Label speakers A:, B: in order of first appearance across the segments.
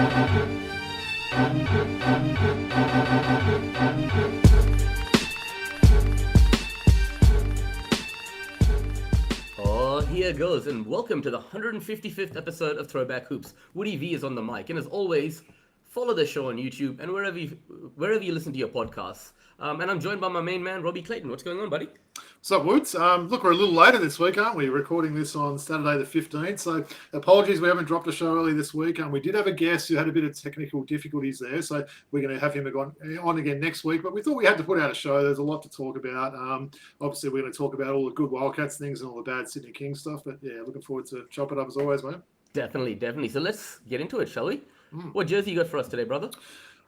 A: Here goes, and welcome to the 155th episode of Throwback Hoops. Woody V is on the mic, and as always, follow the show on YouTube and wherever you listen to your podcasts. And I'm joined by my main man, Robbie Clayton. What's going on, buddy?
B: What's up, Woods? Look, we're a little later this week, aren't we? Recording this on Saturday the 15th, so apologies we haven't dropped a show early this week. We did have a guest who had a bit of technical difficulties there, so we're going to have him on again next week, but we thought we had to put out a show. There's a lot to talk about. Obviously, we're going to talk about all the good Wildcats things and all the bad Sydney Kings stuff, but yeah, looking forward to chop it up as always, mate.
A: Definitely. So let's get into it, shall we? What jersey you got for us today, brother?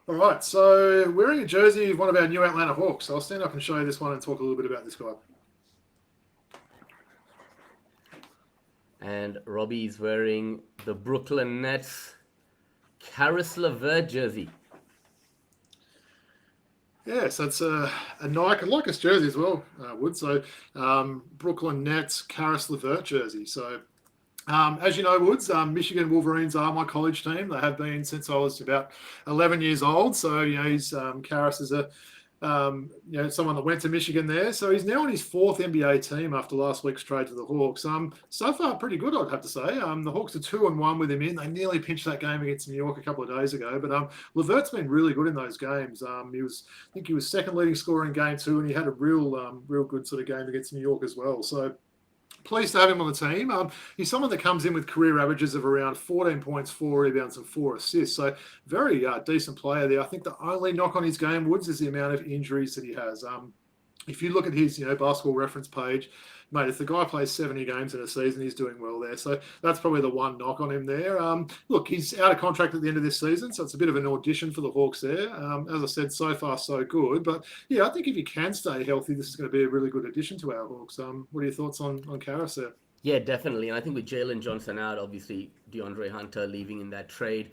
B: All right, so wearing a jersey of one of our new Atlanta Hawks. So I'll stand up and show you this one and talk a little bit about this guy.
A: And Robbie's wearing the Brooklyn Nets Caris LeVert jersey.
B: Yeah, so it's a Nike, like this jersey as well, Wood. So Brooklyn Nets Caris LeVert jersey. So as you know, Woods, Michigan Wolverines are my college team. They have been since I was about 11 years old. So, he's Caris is someone that went to Michigan there. So he's now on his fourth NBA team after last week's trade to the Hawks. So far, pretty good, I'd have to say. The Hawks are 2-1 with him in. They nearly pinched that game against New York a couple of days ago. But LeVert's been really good in those games. I think he was second leading scorer in game 2, and he had a real good sort of game against New York as well. So pleased to have him on the team. He's someone that comes in with career averages of around 14 points, 4 rebounds, and 4 assists. So very decent player there. I think the only knock on his game, Woods, is the amount of injuries that he has. If you look at his basketball reference page, mate, if the guy plays 70 games in a season, he's doing well there. So that's probably the one knock on him there. Look, he's out of contract at the end of this season, so it's a bit of an audition for the Hawks there. As I said, so far so good. But yeah, I think if he can stay healthy, this is going to be a really good addition to our Hawks. What are your thoughts on Caris there?
A: Yeah, definitely. And I think with Jalen Johnson out, obviously DeAndre Hunter leaving in that trade,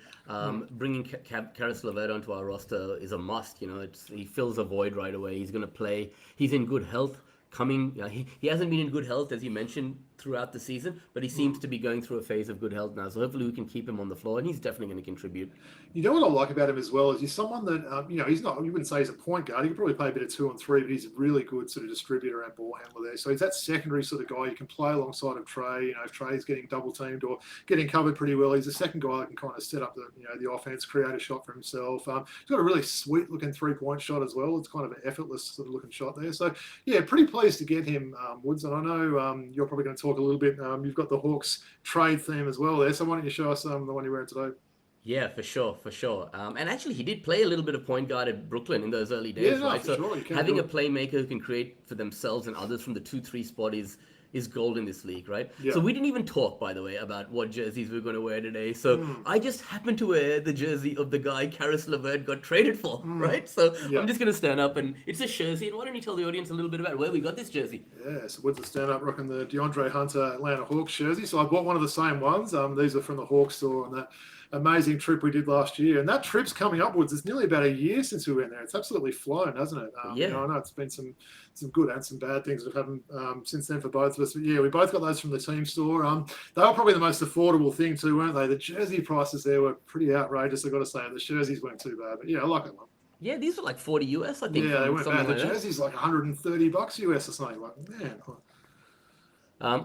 A: bringing Caris LeVert onto our roster is a must. He fills a void right away. He's going to play. He's in good health. He hasn't been in good health, as you mentioned, throughout the season, but he seems to be going through a phase of good health now. So hopefully we can keep him on the floor, and he's definitely going to contribute.
B: You know what I like about him as well is he's someone that, he's not, you wouldn't say he's a point guard. He could probably play a bit of 2 and 3, but he's a really good sort of distributor and ball handler there. So he's that secondary sort of guy you can play alongside of Trey. If Trey's getting double teamed or getting covered pretty well, he's a second guy that can kind of set up the offense, create a shot for himself. He's got a really sweet looking 3-point shot as well. It's kind of an effortless sort of looking shot there. So yeah, pretty pleased to get him, Woods. And I know you're probably going to talk a little bit. You've got the Hawks trade theme as well there. So why don't you show us the one you're wearing today?
A: Yeah, for sure. And actually, he did play a little bit of point guard at Brooklyn in those early days, right? So sure. Having a playmaker who can create for themselves and others from the 2-3 spot is gold in this league, right? Yeah. So we didn't even talk, by the way, about what jerseys we're going to wear today. So I just happened to wear the jersey of the guy Caris LeVert got traded for, right? So I'm just going to stand up, and it's a jersey. And why don't you tell the audience a little bit about where we got this jersey?
B: Yeah, so Woods will stand up rocking the DeAndre Hunter Atlanta Hawks jersey. So I bought one of the same ones. These are from the Hawks store on that amazing trip we did last year. And that trip's coming upwards. It's nearly about a year since we went there. It's absolutely flown, hasn't it? I know it's been some good and some bad things that have happened since then for both of us. But yeah, we both got those from the team store. They were probably the most affordable thing too, weren't they? The jersey prices there were pretty outrageous, I've got to say. The jerseys weren't too bad. But yeah, I like it.
A: Yeah, these were like 40 US, I think.
B: Yeah, they weren't bad. The jersey's like $130 US or something. Like, man.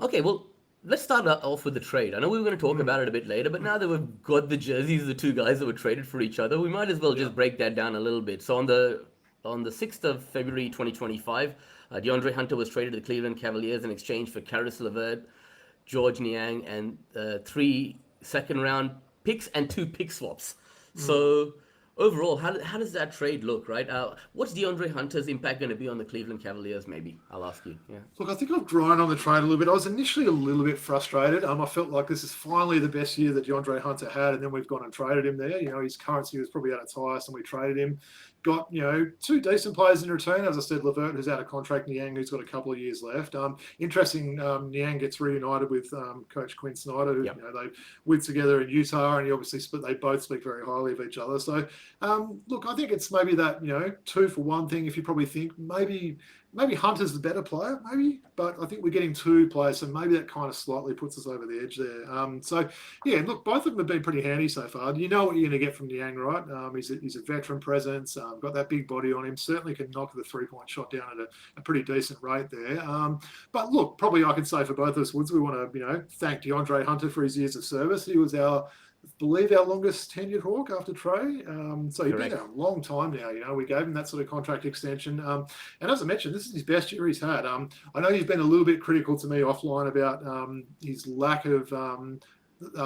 A: Okay, well, let's start off with the trade. I know we were going to talk about it a bit later, but now that we've got the jerseys of the two guys that were traded for each other, we might as well just break that down a little bit. So on the 6th of February 2025, DeAndre Hunter was traded to the Cleveland Cavaliers in exchange for Caris LeVert, George Niang, and 3 second-round picks and 2 pick swaps. So overall, how does that trade look, right? What's DeAndre Hunter's impact going to be on the Cleveland Cavaliers, maybe? I'll ask you. Yeah.
B: Look, I think I've grown on the trade a little bit. I was initially a little bit frustrated. I felt like this is finally the best year that DeAndre Hunter had, and then we've gone and traded him there. His currency was probably at its highest, and we traded him. Got, 2 decent players in return. As I said, LeVert, who's out of contract, Niang, who's got a couple of years left. Interesting, Niang gets reunited with Coach Quinn Snyder, who they lived together in Utah, and they both speak very highly of each other. So Look, I think it's maybe that, 2-for-1 thing. If you probably think maybe Hunter's the better player, maybe, but I think we're getting two players, so maybe that kind of slightly puts us over the edge there. So yeah, look, both of them have been pretty handy so far. You know what you're going to get from Niang, right? He's a veteran presence, got that big body on him, certainly can knock the 3-point shot down at a pretty decent rate there. But look, probably I can say for both of us, Woods, we want to thank DeAndre Hunter for his years of service. He was our longest tenured Hawk after Trey. So he's been there a long time now. We gave him that sort of contract extension. And as I mentioned, this is his best year he's had. I know he's been a little bit critical to me offline about his lack of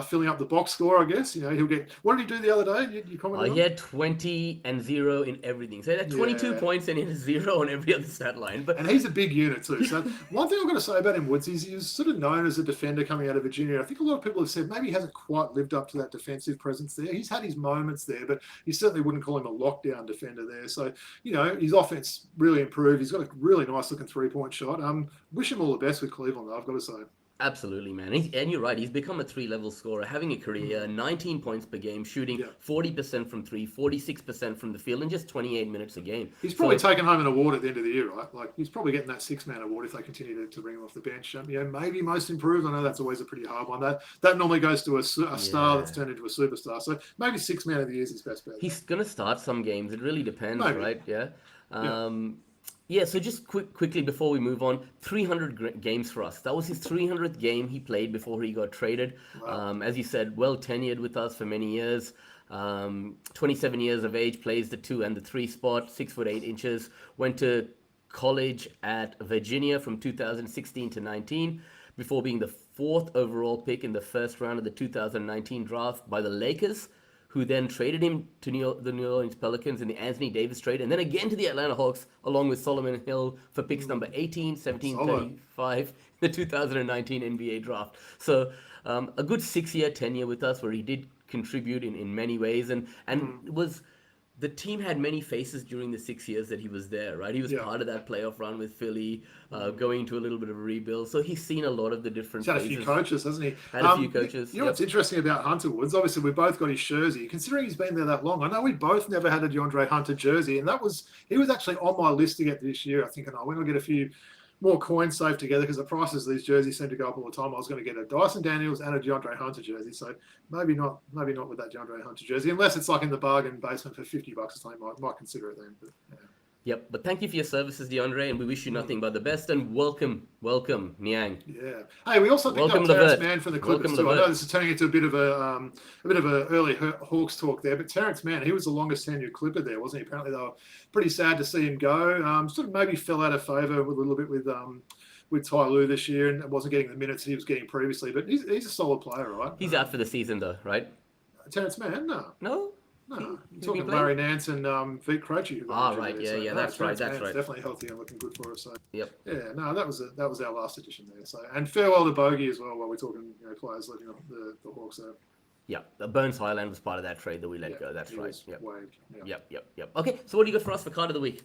B: filling up the box score, I guess. He'll get... What did he do the other day? You commented on?
A: He had 20 and 0 in everything. So he had 22 points and he had 0 on every other stat line.
B: And he's a big unit too. So one thing I've got to say about him, Woods, is he was sort of known as a defender coming out of Virginia. I think a lot of people have said maybe he hasn't quite lived up to that defensive presence there. He's had his moments there, but you certainly wouldn't call him a lockdown defender there. So, his offense really improved. He's got a really nice looking 3-point shot. Wish him all the best with Cleveland, though, I've got to say.
A: Absolutely, man. And you're right. He's become a 3-level scorer, having a career, 19 points per game, shooting 40% from 3, 46% from the field in just 28 minutes a game.
B: He's probably taken home an award at the end of the year, right? Like, he's probably getting that 6-man award if they continue to bring him off the bench. Maybe most improved. I know that's always a pretty hard one. That normally goes to a star that's turned into a superstar. So maybe 6-man of the year is his best bet.
A: He's going to start some games. It really depends, right? Yeah. Yeah, so just quickly before we move on, 300 games for us. That was his 300th game he played before he got traded. Wow. As you said, well tenured with us for many years. 27 years of age, plays the 2 and the 3 spot, 6'8". Went to college at Virginia from 2016 to 19 before being the 4th overall pick in the first round of the 2019 draft by the Lakers, who then traded him to the New Orleans Pelicans in the Anthony Davis trade, and then again to the Atlanta Hawks, along with Solomon Hill for picks number 18, 17, 35, the 2019 NBA draft. So a good 6-year tenure with us where he did contribute in many ways, and was... The team had many faces during the 6 years that he was there, right? He was part of that playoff run with Philly, going into a little bit of a rebuild. So he's seen a lot of the different
B: phases. He's had a few coaches, hasn't he?
A: Had a few coaches.
B: You know what's interesting about Hunter, Woods? Obviously, we both got his jersey. Considering he's been there that long, I know we both never had a DeAndre Hunter jersey, and he was actually on my list to get this year. I think, when I get a few more coins saved together, because the prices of these jerseys seem to go up all the time. I was going to get a Dyson Daniels and a DeAndre Hunter jersey, so maybe not with that DeAndre Hunter jersey, unless it's like in the bargain basement for $50 or something. Might consider it then. But, yeah.
A: Yep, but thank you for your services, DeAndre, and we wish you nothing but the best, and welcome, Niang.
B: Yeah. Hey, we also picked up Terrence Mann from the Clippers too. I know this is turning into a bit of a early Hawks talk there, but Terrence Mann, he was the longest tenured Clipper there, wasn't he? Apparently they were pretty sad to see him go. Sort of maybe fell out of favour a little bit with Ty Lue this year, and wasn't getting the minutes he was getting previously. But he's a solid player, right?
A: He's out for the season though, right?
B: Terrence Mann, no.
A: No,
B: you're talking Larry Nance and Vit Krejci.
A: Right, that's right.
B: Definitely healthy and looking good for us. So.
A: Yep.
B: Yeah, no, that was our last edition there. So, and farewell to Bogey as well. While we're talking, players leaving the Hawks there.
A: Yeah, Burns Highland was part of that trade that we let go. That's right.
B: Yep.
A: Yep. Okay, so what do you got for us for card of the week?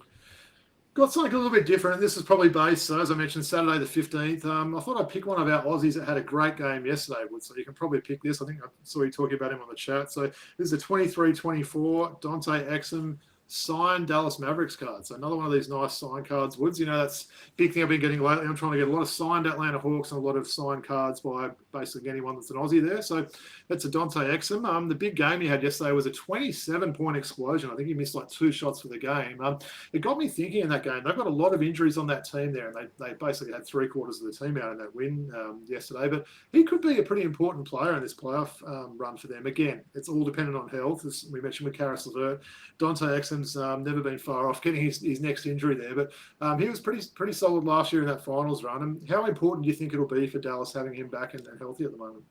B: Got something a little bit different. This is probably based, so as I mentioned, Saturday the 15th. I thought I'd pick one of our Aussies that had a great game yesterday, Wood. So you can probably pick this. I think I saw you talking about him on the chat. So this is a 23-24 Dante Exum signed Dallas Mavericks card. So another one of these nice signed cards, Woods. That's big thing I've been getting lately. I'm trying to get a lot of signed Atlanta Hawks and a lot of signed cards by basically anyone that's an Aussie there. So that's a Dante Exum. The big game he had yesterday was a 27-point explosion. I think he missed like 2 shots for the game. It got me thinking in that game. They've got a lot of injuries on that team there, and they basically had 3/4 of the team out in that win yesterday. But he could be a pretty important player in this playoff run for them. Again, it's all dependent on health, as we mentioned with Caris, LeVert. Dante Exum never been far off getting his next injury there, but he was pretty solid last year in that finals run. And how important do you think it'll be for Dallas having him back and healthy at the moment?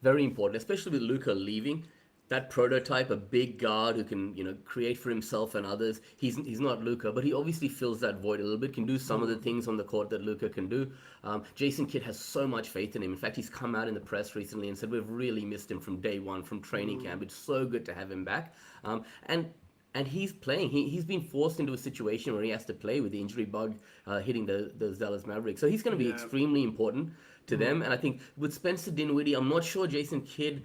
A: Very important, especially with Luka leaving. That prototype, a big guard who can create for himself and others. He's not Luka, but he obviously fills that void a little bit. Can do some of the things on the court that Luka can do. Jason Kidd has so much faith in him. In fact, he's come out in the press recently and said we've really missed him from day one, from training camp. It's so good to have him back. And he's playing. He's been forced into a situation where he has to play with the injury bug hitting those Dallas Mavericks. So he's going to be extremely important to them. And I think with Spencer Dinwiddie, I'm not sure Jason Kidd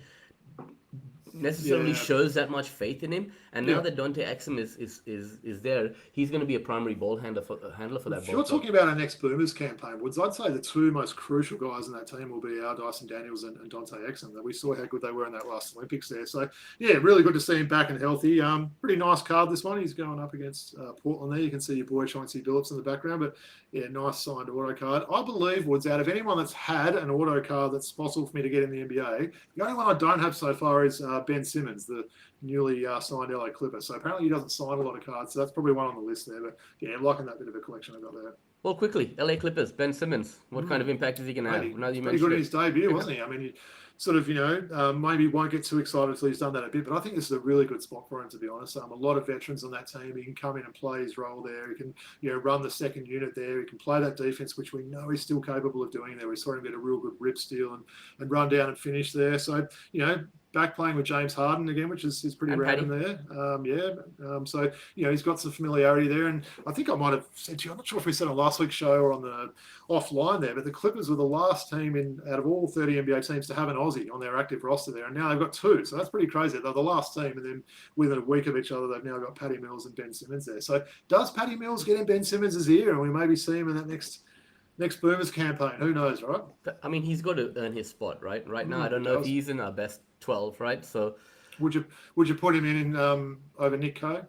A: necessarily
B: Yeah.
A: shows that much faith in him. And now
B: Yeah.
A: that Dante Exum is there, he's going to be a primary ball handler for that
B: If
A: ball
B: you're
A: club.
B: talking about our next Boomers campaign, Woods, I'd say the two most crucial guys in that team will be our Dyson Daniels and Dante Exum. That we saw how good they were in that last Olympics there. So yeah, really good to see him back and healthy. Pretty nice card this one. He's going up against Portland there. You can see your boy Chauncey Billups in the background, but yeah, nice signed auto card. I believe, Woods, out of anyone that's had an auto card that's possible for me to get in the NBA, the only one I don't have so far is Ben Simmons, the newly signed LA Clipper. So apparently he doesn't sign a lot of cards, so that's probably one on the list there. But yeah, I'm liking that bit of a collection I got there.
A: Well, quickly, LA Clippers, Ben Simmons. What kind of impact is he going to have? Now that you
B: Pretty
A: mentioned
B: good in
A: it.
B: his debut, wasn't he? I mean, he sort of, maybe won't get too excited until he's done that a bit, but I think this is a really good spot for him, to be honest. A lot of veterans on that team. He can come in and play his role there. He can, run the second unit there. He can play that defense, which we know he's still capable of doing there. We saw him get a real good rip steal and run down and finish there. So, back playing with James Harden again, which is pretty random there. So, he's got some familiarity there. And I think I might have said to you, I'm not sure if we said on last week's show or on the offline there, but the Clippers were the last team out of all 30 NBA teams to have an Aussie on their active roster there. And now they've got two. So that's pretty crazy. They're the last team. And then within a week of each other, they've now got Patty Mills and Ben Simmons there. So does Patty Mills get in Ben Simmons' ear? And we maybe see him in that next Boomers campaign? Who knows, right?
A: I mean, he's got to earn his spot, right? Right now, I don't know if he's in our best 12, right? So,
B: would you put him in over Nick Coe?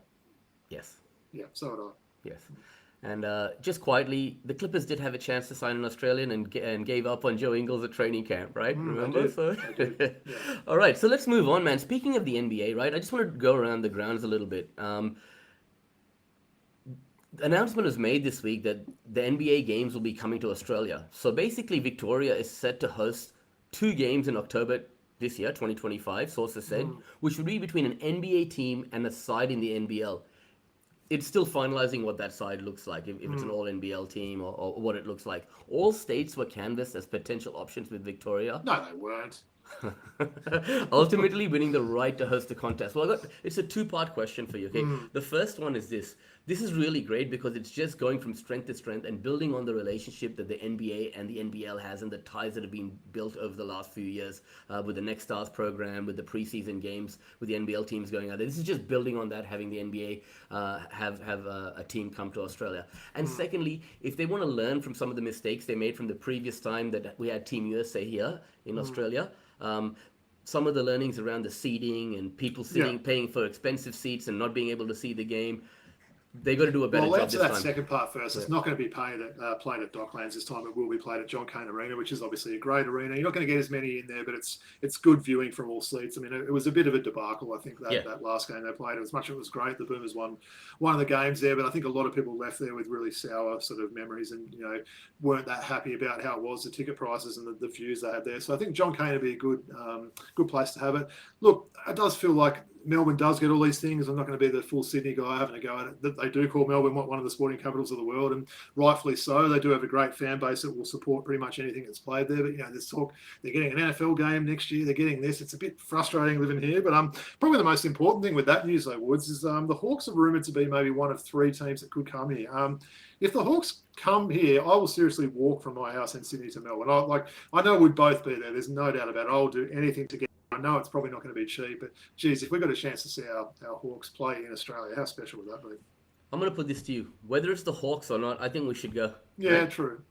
A: Yes.
B: Yeah, so would I.
A: Yes. And just quietly, the Clippers did have a chance to sign an Australian and gave up on Joe Ingles at training camp, right? Remember?
B: Yeah.
A: All right, so let's move on, man. Speaking of the NBA, right? I just want to go around the grounds a little bit. Announcement was made this week that the NBA games will be coming to Australia. So basically, Victoria is set to host 2 games in October this year, 2025, sources said, which would be between an NBA team and a side in the NBL. It's still finalizing what that side looks like, if it's an all-NBL team or what it looks like. All states were canvassed as potential options with Victoria.
B: No, they weren't.
A: Ultimately winning the right to host the contest. Well, it's a 2-part question for you. Okay, the first one is this. This is really great because it's just going from strength to strength and building on the relationship that the NBA and the NBL has and the ties that have been built over the last few years with the Next Stars program, with the preseason games, with the NBL teams going out there. This is just building on that, having the NBA have a team come to Australia. And secondly, if they want to learn from some of the mistakes they made from the previous time that we had Team USA here in Australia, some of the learnings around the seating and people paying for expensive seats and not being able to see the game, they got to do a better job this time.
B: Well, let's answer that second part first. It's not going to be played at Docklands this time. It will be played at John Cain Arena, which is obviously a great arena. You're not going to get as many in there, but it's good viewing from all seats. I mean, it was a bit of a debacle, I think, that last game they played. As much as it was great, the Boomers won one of the games there, but I think a lot of people left there with really sour sort of memories and, weren't that happy about how it was, the ticket prices and the views they had there. So I think John Cain would be a good place to have it. Look, it does feel like Melbourne does get all these things. I'm not going to be the full Sydney guy having a go at it. They do call Melbourne one of the sporting capitals of the world, and rightfully so. They do have a great fan base that will support pretty much anything that's played there. But, there's talk they're getting an NFL game next year. They're getting this. It's a bit frustrating living here. But probably the most important thing with that news, though, Woods, is the Hawks are rumoured to be maybe one of 3 teams that could come here. If the Hawks come here, I will seriously walk from my house in Sydney to Melbourne. I know we'd both be there. There's no doubt about it. I'll do anything to get. I know it's probably not going to be cheap, but geez, if we got a chance to see our Hawks play in Australia, how special would that be?
A: I'm going to put this to you. Whether it's the Hawks or not, I think we should go.
B: Yeah,
A: right?
B: True.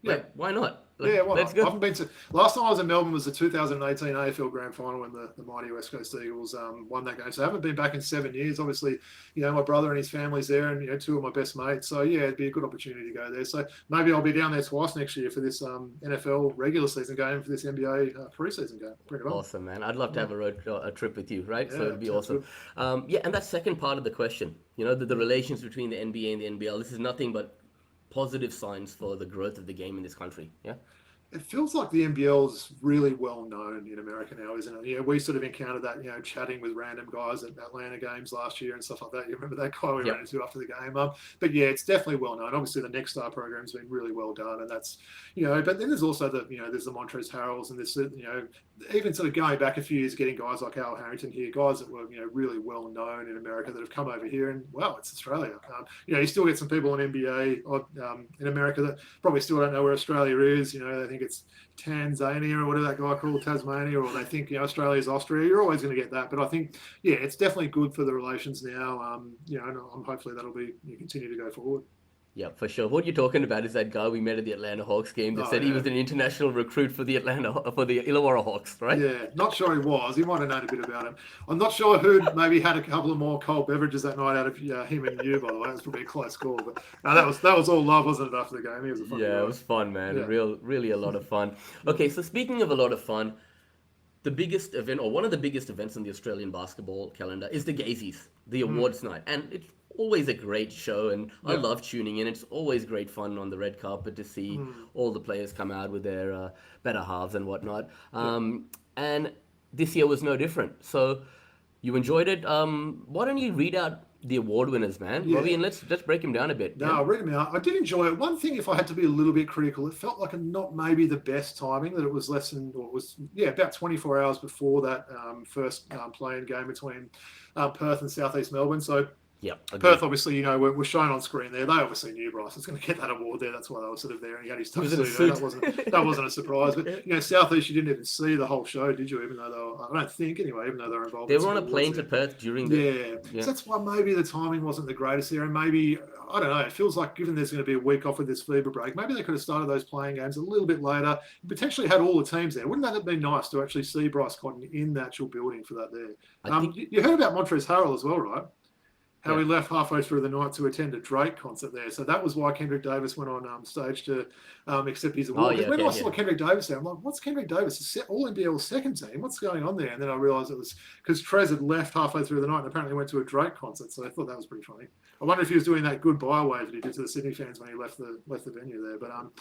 B: Yeah.
A: Why not?
B: Why
A: let's
B: not?
A: go.
B: I haven't been to. Last time I was in Melbourne was the 2018 AFL Grand Final when the mighty West Coast Eagles won that game. So I haven't been back in 7 years. Obviously, my brother and his family's there, and 2 of my best mates. So yeah, it'd be a good opportunity to go there. So maybe I'll be down there twice next year for this NFL regular season game, for this NBA preseason game. Bring it on.
A: Awesome, man. I'd love to have a trip with you, right?
B: Yeah,
A: so it'd be awesome. And that second part of the question, the relations between the NBA and the NBL. This is nothing but positive signs for the growth of the game in this country. Yeah.
B: It feels like the NBL is really well known in America now, isn't it? We sort of encountered that, chatting with random guys at Atlanta games last year and stuff like that. You remember that guy we ran into after the game? But yeah, it's definitely well known. Obviously, the Next Star program's been really well done, and that's, but then there's also there's the Montrezl Harrells and this, even sort of going back a few years, getting guys like Al Harrington here, guys that were really well known in America that have come over here, and wow, it's Australia. You still get some people in NBA in America that probably still don't know where Australia is. They think it's Tanzania or whatever that guy called Tasmania, or they think Australia is Austria. You're always going to get that, but I think it's definitely good for the relations now. And hopefully that'll be continue to go forward.
A: Yeah, for sure. What you're talking about is that guy we met at the Atlanta Hawks game that said he was an international recruit for the Illawarra Hawks, right?
B: Yeah, not sure he was. He might have known a bit about him. I'm not sure who maybe had a couple of more cold beverages that night out of him and you, by the way. It was probably a close call, but no, that was all love, wasn't it, after the game? He was a fun guy.
A: It was fun, man. Yeah. Really a lot of fun. Okay, so speaking of a lot of fun, the biggest event, or one of the biggest events on the Australian basketball calendar, is the Gazies, the awards night, and it's always a great show, and I love tuning in. It's always great fun on the red carpet to see all the players come out with their better halves and whatnot. And this year was no different. So you enjoyed it. Why don't you read out the award winners, man? Robbie, and let's break them down a bit.
B: No, I'll read them out. I did enjoy it. One thing, if I had to be a little bit critical, it felt like not maybe the best timing, that it was less than, or it was, about 24 hours before that first playing game between Perth and Southeast Melbourne. So Perth, obviously, we're shown on screen there. They obviously knew Bryce was going to get that award there. That's why they were sort of there, and he had his tuxedo. That wasn't a surprise. But Southeast, you didn't even see the whole show, did you? Even though they were, I don't think anyway, even though they were involved.
A: They were on a plane to Perth during the
B: So that's why maybe the timing wasn't the greatest there, and maybe I don't know. It feels like given there's going to be a week off with this fever break, maybe they could have started those playing games a little bit later. Potentially had all the teams there. Wouldn't that have been nice to actually see Bryce Cotton in the actual building for that there? You heard about Montrezl Harrell as well, right? How he left halfway through the night to attend a Drake concert there. So that was why Kendrick Davis went on stage to accept his award. When I saw Kendrick Davis there, I'm like, what's Kendrick Davis? All NBL second team. What's going on there? And then I realised it was because Trez had left halfway through the night and apparently went to a Drake concert. So I thought that was pretty funny. I wonder if he was doing that goodbye wave that he did to the Sydney fans when he left the venue there. But all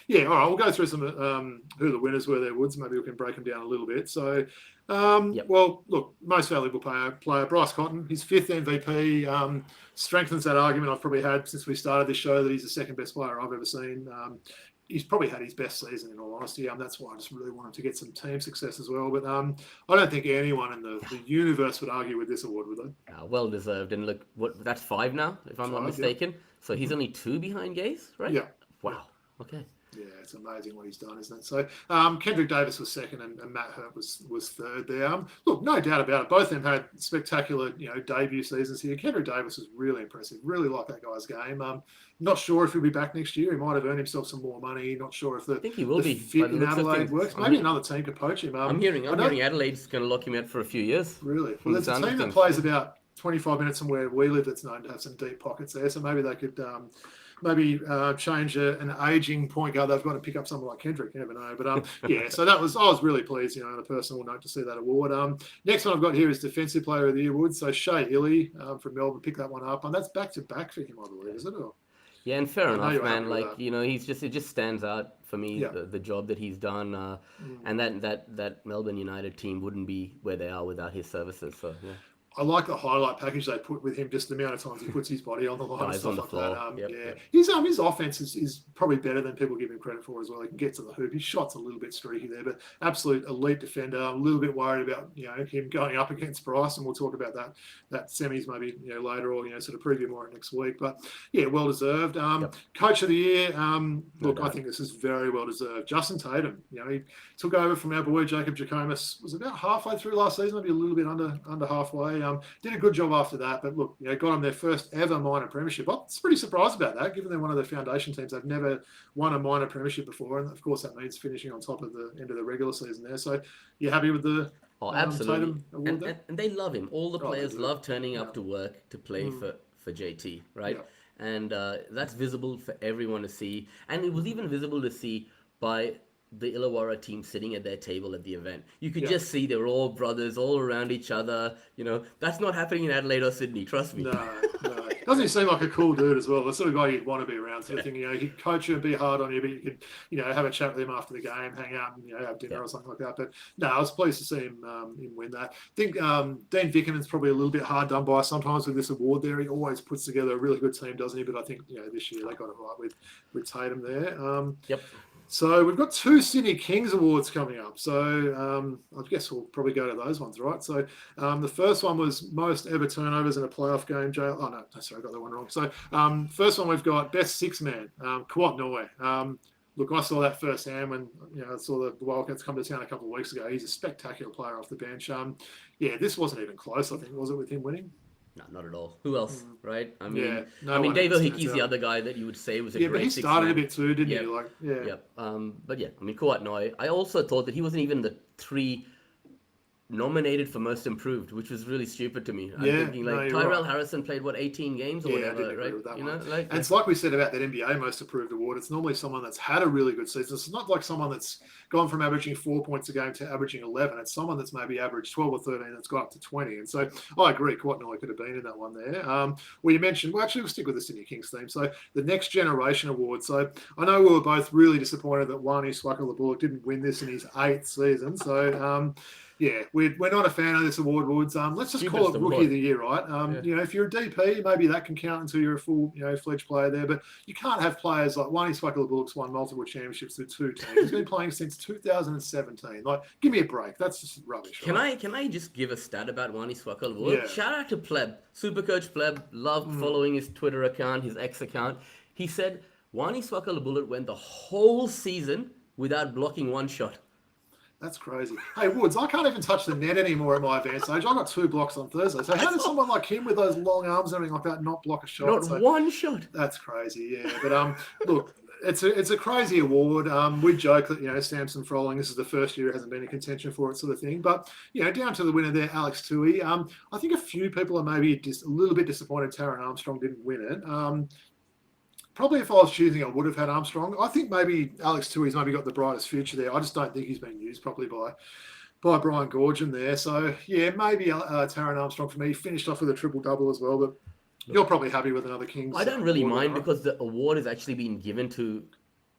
B: right, we'll go through some who the winners were there, Woods. Maybe we can break them down a little bit. So well, look, most valuable player, Bryce Cotton, his fifth MVP, strengthens that argument I've probably had since we started this show that he's the second best player I've ever seen. He's probably had his best season, in all honesty. That's why I just really wanted to get some team success as well. But I don't think anyone in the universe would argue with this award, would they?
A: Well deserved. And look, that's 5 now, if I'm not mistaken. So he's only 2 behind Gaze, right?
B: Yeah.
A: Wow. Okay.
B: Yeah, it's amazing what he's done, isn't it? So Kendrick Davis was second, and Matt Hurt was third there. Look, no doubt about it. Both of them had spectacular, debut seasons here. Kendrick Davis was really impressive. Really like that guy's game. Not sure if he'll be back next year. He might have earned himself some more money. Not sure if
A: I think he will be.
B: Fit in Adelaide works. Maybe another team could poach him.
A: I'm hearing Adelaide's going to lock him out for a few years.
B: Really? Well, there's a team that plays about 25 minutes from where we live that's known to have some deep pockets there. So maybe they could change an aging point guard. They've got to pick up someone like Kendrick. You never know. But so I was really pleased, on a personal note, to see that award. Next one I've got here is Defensive Player of the Year Award. So Shea Illy from Melbourne picked that one up, and that's back to back for him, I believe, isn't it?
A: Yeah, and fair enough, man. Like it just stands out for me the job that he's done, and that Melbourne United team wouldn't be where they are without his services. So yeah.
B: I like the highlight package they put with him, just the amount of times he puts his body on the line and stuff like that. His offense is probably better than people give him credit for as well. He can get to the hoop. His shot's a little bit streaky there, but absolute elite defender. I'm a little bit worried about him going up against Bryce, and we'll talk about that semis maybe later, or sort of preview more next week. But well deserved. Coach of the Year. I think this is very well deserved. Justin Tatum. He took over from our boy Jacob Jackomas. Was about halfway through last season, maybe a little bit under halfway. Did a good job after that, but look, got them their first ever minor premiership. I was pretty surprised about that, given they're one of the foundation teams. They've never won a minor premiership before, and of course that means finishing on top of the end of the regular season there. So you're happy with the
A: absolutely.
B: Tatum award there?
A: And they love him. All the players love turning up to work to play for JT, right? Yeah. And that's visible for everyone to see, and it was even visible to see by the Illawarra team sitting at their table at the event. You could just see they were all brothers, all around each other. That's not happening in Adelaide or Sydney, trust me.
B: No. Doesn't he seem like a cool dude as well? The sort of guy you'd want to be around, sort of thing. He'd coach you and be hard on you, but you could, have a chat with him after the game, hang out and, have dinner or something like that. But no, I was pleased to see him win that. I think Dean Vickerman's probably a little bit hard done by sometimes with this award there. He always puts together a really good team, doesn't he? But I think, this year they got it right with Tatum there. So we've got 2 Sydney Kings awards coming up. So I guess we'll probably go to those ones, right? So the first one was most ever turnovers in a playoff game. Oh, no, sorry, I got that one wrong. So first one we've got best 6-man, Kwat Noi. Look, I saw that firsthand when I saw the Wildcats come to town a couple of weeks ago. He's a spectacular player off the bench. This wasn't even close, I think, was it, with him winning?
A: No, not at all. Who else, right? I mean,
B: Dave
A: Hickey's the other guy that you would say was a great
B: but he started a bit too, didn't he?
A: Yep. But yeah, I mean, Kouat Noi. I also thought that he wasn't even the 3 nominated for most improved, which was really stupid to me. I'm thinking Tyrell Harrison played 18 games or whatever,
B: I didn't
A: right?
B: Agree with that
A: you
B: one.
A: know,
B: and it's like we said about that NBA most improved award. It's normally someone that's had a really good season. It's not like someone that's gone from averaging 4 points a game to averaging 11. It's someone that's maybe averaged 12 or 13 that's got up to 20. And so I agree, Kwat Noi could have been in that one there. Well, you mentioned, we'll stick with the Sydney Kings theme. So the Next Generation Award. So I know we were both really disappointed that Wani Swaka-Bullock didn't win this in his 8th season. So we're not a fan of this award, Woods. Let's just call it Rookie of the Year, right? If you're a DP, maybe that can count until you're a full, fledged player there. But you can't have players like Wani Swaka-Bullock's won multiple championships through 2 teams. He's been playing since 2017. Like, give me a break. That's just rubbish.
A: Can I just give a stat about Wani Swaka-Bullock? Shout out to Pleb, Supercoach Pleb. Loved following his Twitter account, his X account. He said Wani Swaka-Bullock went the whole season without blocking 1 shot.
B: That's crazy. Hey, Woods, I can't even touch the net anymore at my advanced age. I got 2 blocks on Thursday. So how does someone like him with those long arms and everything like that not block a shot?
A: Not 1 shot.
B: That's crazy, yeah. But look, it's a crazy award. We joke that Samson Froling, this is the first year it hasn't been in contention for it, sort of thing. But down to the winner there, Alex Tui. I think a few people are maybe just a little bit disappointed Taron Armstrong didn't win it. Probably if I was choosing, I would have had Armstrong. I think maybe Alex Tui's maybe got the brightest future there. I just don't think he's been used properly by Brian Gorgian there. So, maybe Taron Armstrong for me. Finished off with a triple-double as well, but you're probably happy with another Kings.
A: I don't really mind because the award is actually being given to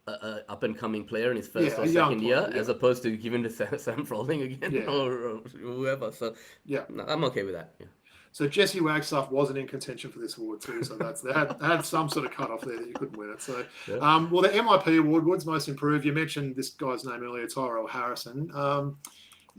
A: an up-and-coming player in his first or second year, as opposed to given to Sam Froling again or whoever. So, no, I'm okay with that. Yeah.
B: So Jesse Wagstaff wasn't in contention for this award too. So they had some sort of cut-off there that you couldn't win it. So, well, the MIP award, Woods Most Improved. You mentioned this guy's name earlier, Tyrell Harrison.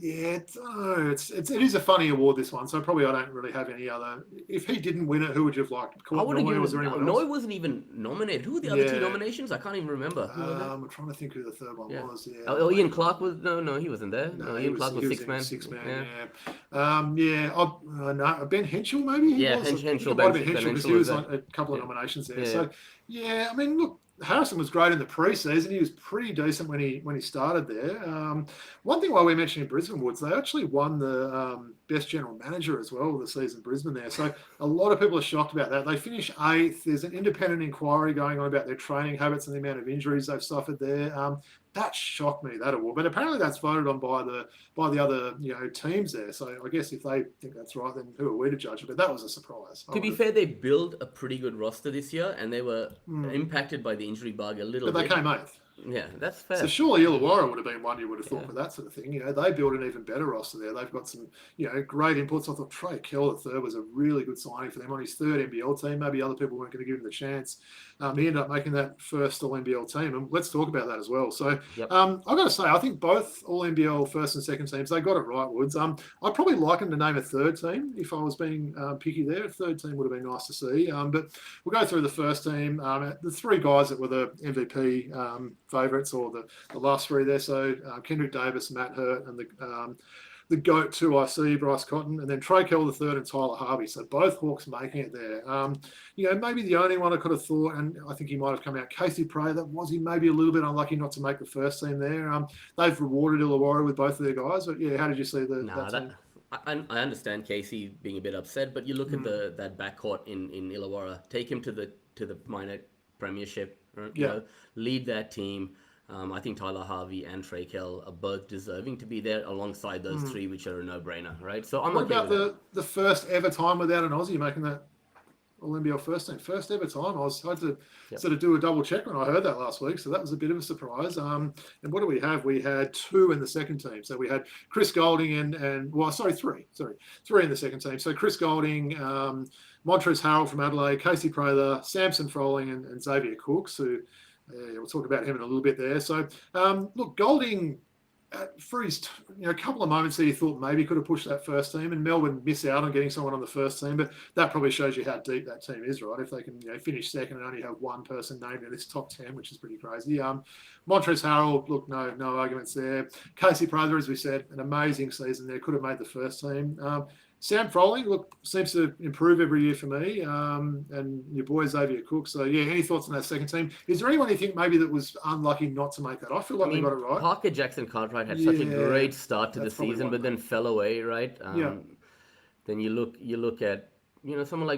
B: It is a funny award, this one. So probably I don't really have any other. If he didn't win it, who would you have liked?
A: I would have given it. Noi wasn't even nominated. Who were the other 2 nominations? I can't even remember.
B: I'm trying to think who the third one was. Yeah.
A: Oh, Ian Clark was no, he wasn't there. No, Ian Clark was 6-man.
B: 6-man. No, Ben Henschel maybe.
A: Henschel.
B: Might have been Henschel because he was on a couple of nominations there. So I mean, look. Harrison was great in the preseason. He was pretty decent when he started there. One thing while we're mentioning Brisbane Woods, they actually won the best general manager as well this season, Brisbane there. So a lot of people are shocked about that. They finished 8th. There's an independent inquiry going on about their training habits and the amount of injuries they've suffered there. That shocked me, that award. But apparently that's voted on by the other teams there. So I guess if they think that's right, then who are we to judge it? But that was a surprise.
A: To be fair, they built a pretty good roster this year, and they were impacted by the injury bug a little bit.
B: But they came 8th.
A: Yeah, that's fair.
B: So surely Illawarra would have been one you would have thought for that sort of thing. They built an even better roster there. They've got some, great inputs. I thought Trey Kell, the third, was a really good signing for them on his 3rd NBL team. Maybe other people weren't going to give him the chance. He ended up making that first All-NBL team, and let's talk about that as well. So I've got to say, I think both All-NBL first and second teams, they got it right, Woods. I'd probably like them to name a 3rd team if I was being picky there. A 3rd team would have been nice to see. But we'll go through the first team. The 3 guys that were the MVP favourites, or the last 3 there. So Kendrick Davis, Matt Hurt, and the GOAT 2 I see, Bryce Cotton, and then Trey Kell the 3rd and Tyler Harvey. So both Hawks making it there. Maybe the only one I could have thought, and I think he might have come out, Casey Prey, that was he maybe a little bit unlucky not to make the first team there. They've rewarded Illawarra with both of their guys. But how did you see that team?
A: I understand Casey being a bit upset, but you look at that backcourt in Illawarra. Take him to the minor premiership. Lead that team. I think Tyler Harvey and Trey Kell are both deserving to be there alongside those 3, which are a no-brainer, right? So I'm okay with that. What about
B: the first ever time without an Aussie making that All-NBL first team? First ever time. I had to sort of do a double check when I heard that last week, so that was a bit of a surprise. And what do we have? We had 2 in the second team. So we had Chris Golding three in the second team. So Chris Golding, Montrezl Harrell from Adelaide, Casey Prather, Samson Froling, and Xavier Cooks, who we'll talk about him in a little bit there. So, look, Golding, for his a couple of moments there, you thought maybe could have pushed that first team, and Melbourne miss out on getting someone on the first team. But that probably shows you how deep that team is, right? If they can finish second and only have one person named in this top 10, which is pretty crazy. Montrezl Harrell, look, no arguments there. Casey Prather, as we said, an amazing season there. Could have made the first team. Sam Froling, look, seems to improve every year for me, and your boy Xavier Cook. So, yeah, any thoughts on that second team? Is there anyone you think maybe that was unlucky not to make that? I feel like they got it right.
A: Parker Jackson Cartwright had such a great start to the season, but then fell away, right? Then you look at someone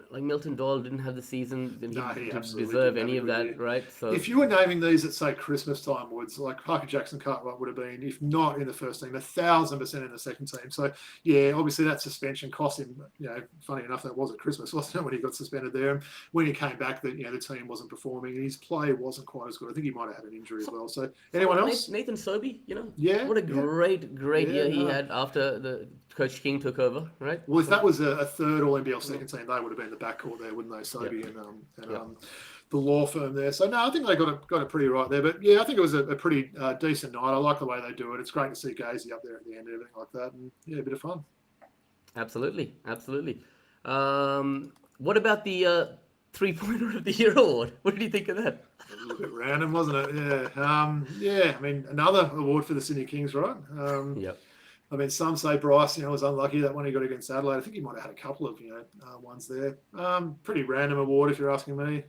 A: like Milton Doyle didn't have the season, then he didn't deserve any of that, right? So
B: if you were naming these at, say, Christmas time, Woods, like Parker Jackson Cartwright would have been, if not in the first team, 1,000% in the second team. So, yeah, obviously that suspension cost him, funny enough, that was at Christmas, wasn't it, when he got suspended there. And when he came back, the team wasn't performing and his play wasn't quite as good. I think he might have had an injury as well. So, anyone else?
A: Nathan Sobey, what a great year he had after the Coach King took over, right?
B: Well, if that was a third All-NBL second team, they would have been the backcourt there, wouldn't they? Sobey and the law firm there. So, no, I think they got it pretty right there. But, yeah, I think it was a pretty decent night. I like the way they do it. It's great to see Gazy up there at the end and everything like that. And, yeah, a bit of fun.
A: Absolutely. What about the three-pointer of the year award? What did you think of that?
B: A little bit random, wasn't it? Yeah. I mean, another award for the Sydney Kings, right?
A: Yep.
B: I mean, some say Bryce, was unlucky that one he got against Adelaide. I think he might have had a couple of, ones there. Pretty random award if you're asking me.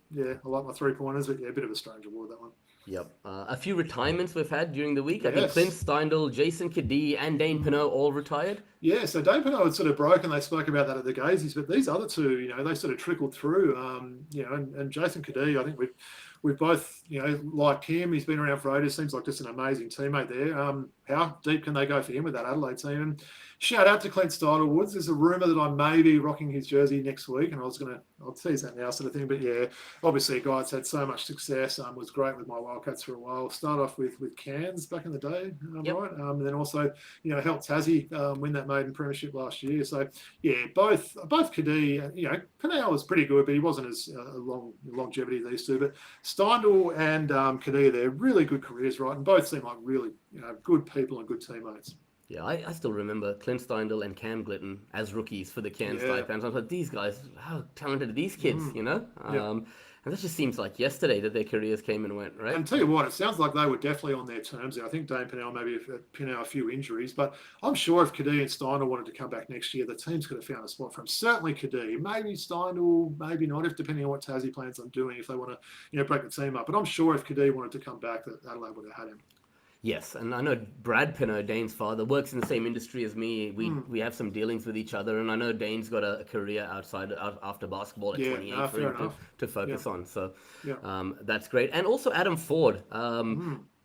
B: Yeah, I like my three-pointers, but yeah, a bit of a strange award, that one.
A: Yep. A few retirements we've had during the week. I think Clint Steindl, Jason Kadee, and Dane Pinot all retired. Yeah,
B: so Dane Pinot had sort of broken. They spoke about that at the Gazies, but these other two, they sort of trickled through. And Jason Kadee, I think we've both, liked him. He's been around for ages. Seems like just an amazing teammate there. How deep can they go for him with that Adelaide team? And shout out to Clint Steindl Woods. There's a rumour that I may be rocking his jersey next week, and I'll tease that now sort of thing. But yeah, obviously a guy that's had so much success, was great with my Wildcats for a while. Start off with Cairns back in the day, right? And then also, helped Tassie win that maiden premiership last year. So yeah, both Kadee, Pinot was pretty good, but he wasn't as longevity these two. But Steindl and Kadee, they're really good careers, right? And both seem like really good people and good teammates.
A: Yeah, I still remember Clint Steindl and Cam Glitton as rookies for the Cairns Taipans. I thought, these guys, how talented are these kids, And that just seems like yesterday that their careers came and went, right?
B: And tell you what, it sounds like they were definitely on their terms there. I think Dane Pinot maybe Pinot a few injuries, but I'm sure if Kadee and Steindl wanted to come back next year, the teams could have found a spot for him. Certainly Kadee, maybe Steindl, maybe not, if depending on what Tassie plans on doing, if they want to break the team up. But I'm sure if Kadee wanted to come back, that Adelaide would have had him.
A: Yes, and I know Brad Pinot, Dane's father, works in the same industry as me. We have some dealings with each other, and I know Dane's got a career after basketball at 28 for him to focus on. So that's great. And also Adam Forde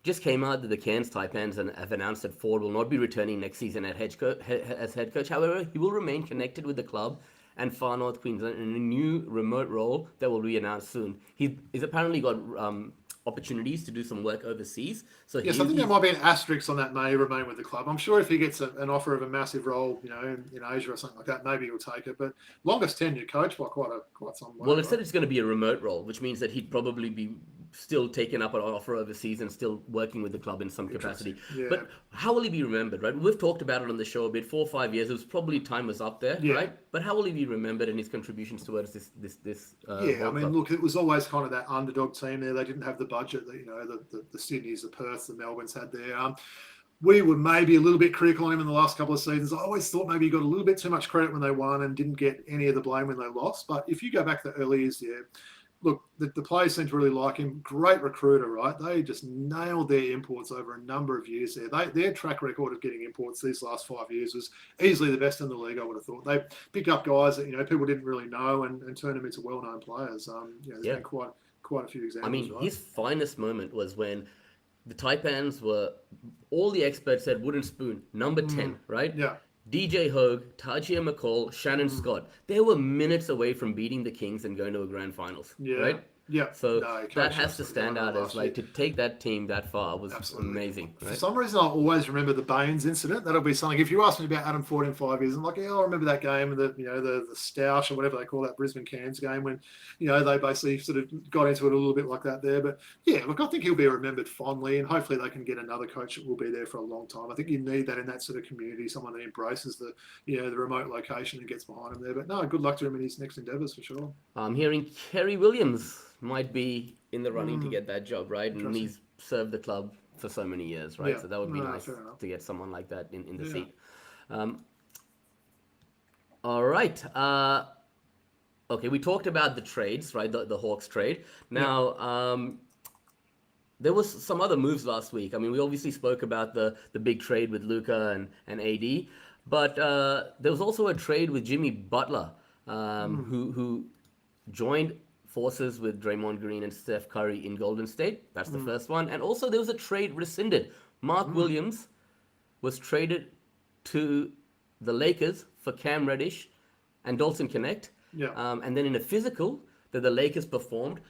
A: just came out that the Cairns Taipans have announced that Forde will not be returning next season as head coach. However, he will remain connected with the club and Far North Queensland in a new remote role that will be announced soon. He's apparently got opportunities to do some work overseas. So
B: yes, I think there might be an asterisk on that may remain with the club. I'm sure if he gets an offer of a massive role, in Asia or something like that, maybe he'll take it. But longest tenured coach by quite some way.
A: Well, it said it's going to be a remote role, which means that he'd probably be still taking up an offer overseas and still working with the club in some capacity.
B: Yeah.
A: But how will he be remembered, right? We've talked about it on the show a bit. 4 or 5 years, it was probably time was up there, right? But how will he be remembered in his contributions towards this
B: I mean, look, it was always kind of that underdog team there. They didn't have the budget that the Sydneys, the Perths, the Melbournes had there. We were maybe a little bit critical on him in the last couple of seasons. I always thought maybe he got a little bit too much credit when they won and didn't get any of the blame when they lost. But if you go back to the early years, look, the players seem to really like him. Great recruiter, right? They just nailed their imports over a number of years there. Their track record of getting imports these last 5 years was easily the best in the league, I would have thought. They picked up guys that, people didn't really know and turned them into well-known players. There's been quite a few examples.
A: I mean,
B: right?
A: His finest moment was when the Taipans were, all the experts said wooden spoon, number 10, right?
B: Yeah.
A: DJ Hogue, Tajia McCall, Shannon Scott. They were minutes away from beating the Kings and going to a grand finals, right?
B: Yeah,
A: So
B: no,
A: that
B: Coach
A: has to stand out as like to take that team that far was
B: absolutely
A: amazing,
B: For
A: right?
B: some reason, I always remember the Baines incident. That'll be something. If you ask me about Adam Forde in 5 years, I'm like, yeah, I remember that game, the Stoush or whatever they call that Brisbane Cairns game when, they basically sort of got into it a little bit like that there. But yeah, look, I think he'll be remembered fondly, and hopefully they can get another coach that will be there for a long time. I think you need that in that sort of community, someone that embraces the remote location and gets behind him there. But no, good luck to him in his next endeavours for sure.
A: I'm hearing Kerry Williams might be in the running to get that job, right? And
B: Interesting.
A: he's served the club for so many years, right?
B: Yeah,
A: So that would be
B: no,
A: nice
B: fair enough.
A: to get someone like that in the
B: Yeah.
A: seat. All right. Okay, we talked about the trades, right? The Hawks trade. Now, there was some other moves last week. I mean, we obviously spoke about the big trade with Luka and AD, but there was also a trade with Jimmy Butler, who joined forces with Draymond Green and Steph Curry in Golden State. That's the first one. And also there was a trade rescinded. Mark Williams was traded to the Lakers for Cam Reddish and Dalton Connect.
B: Yeah.
A: And then in a physical that the Lakers performed,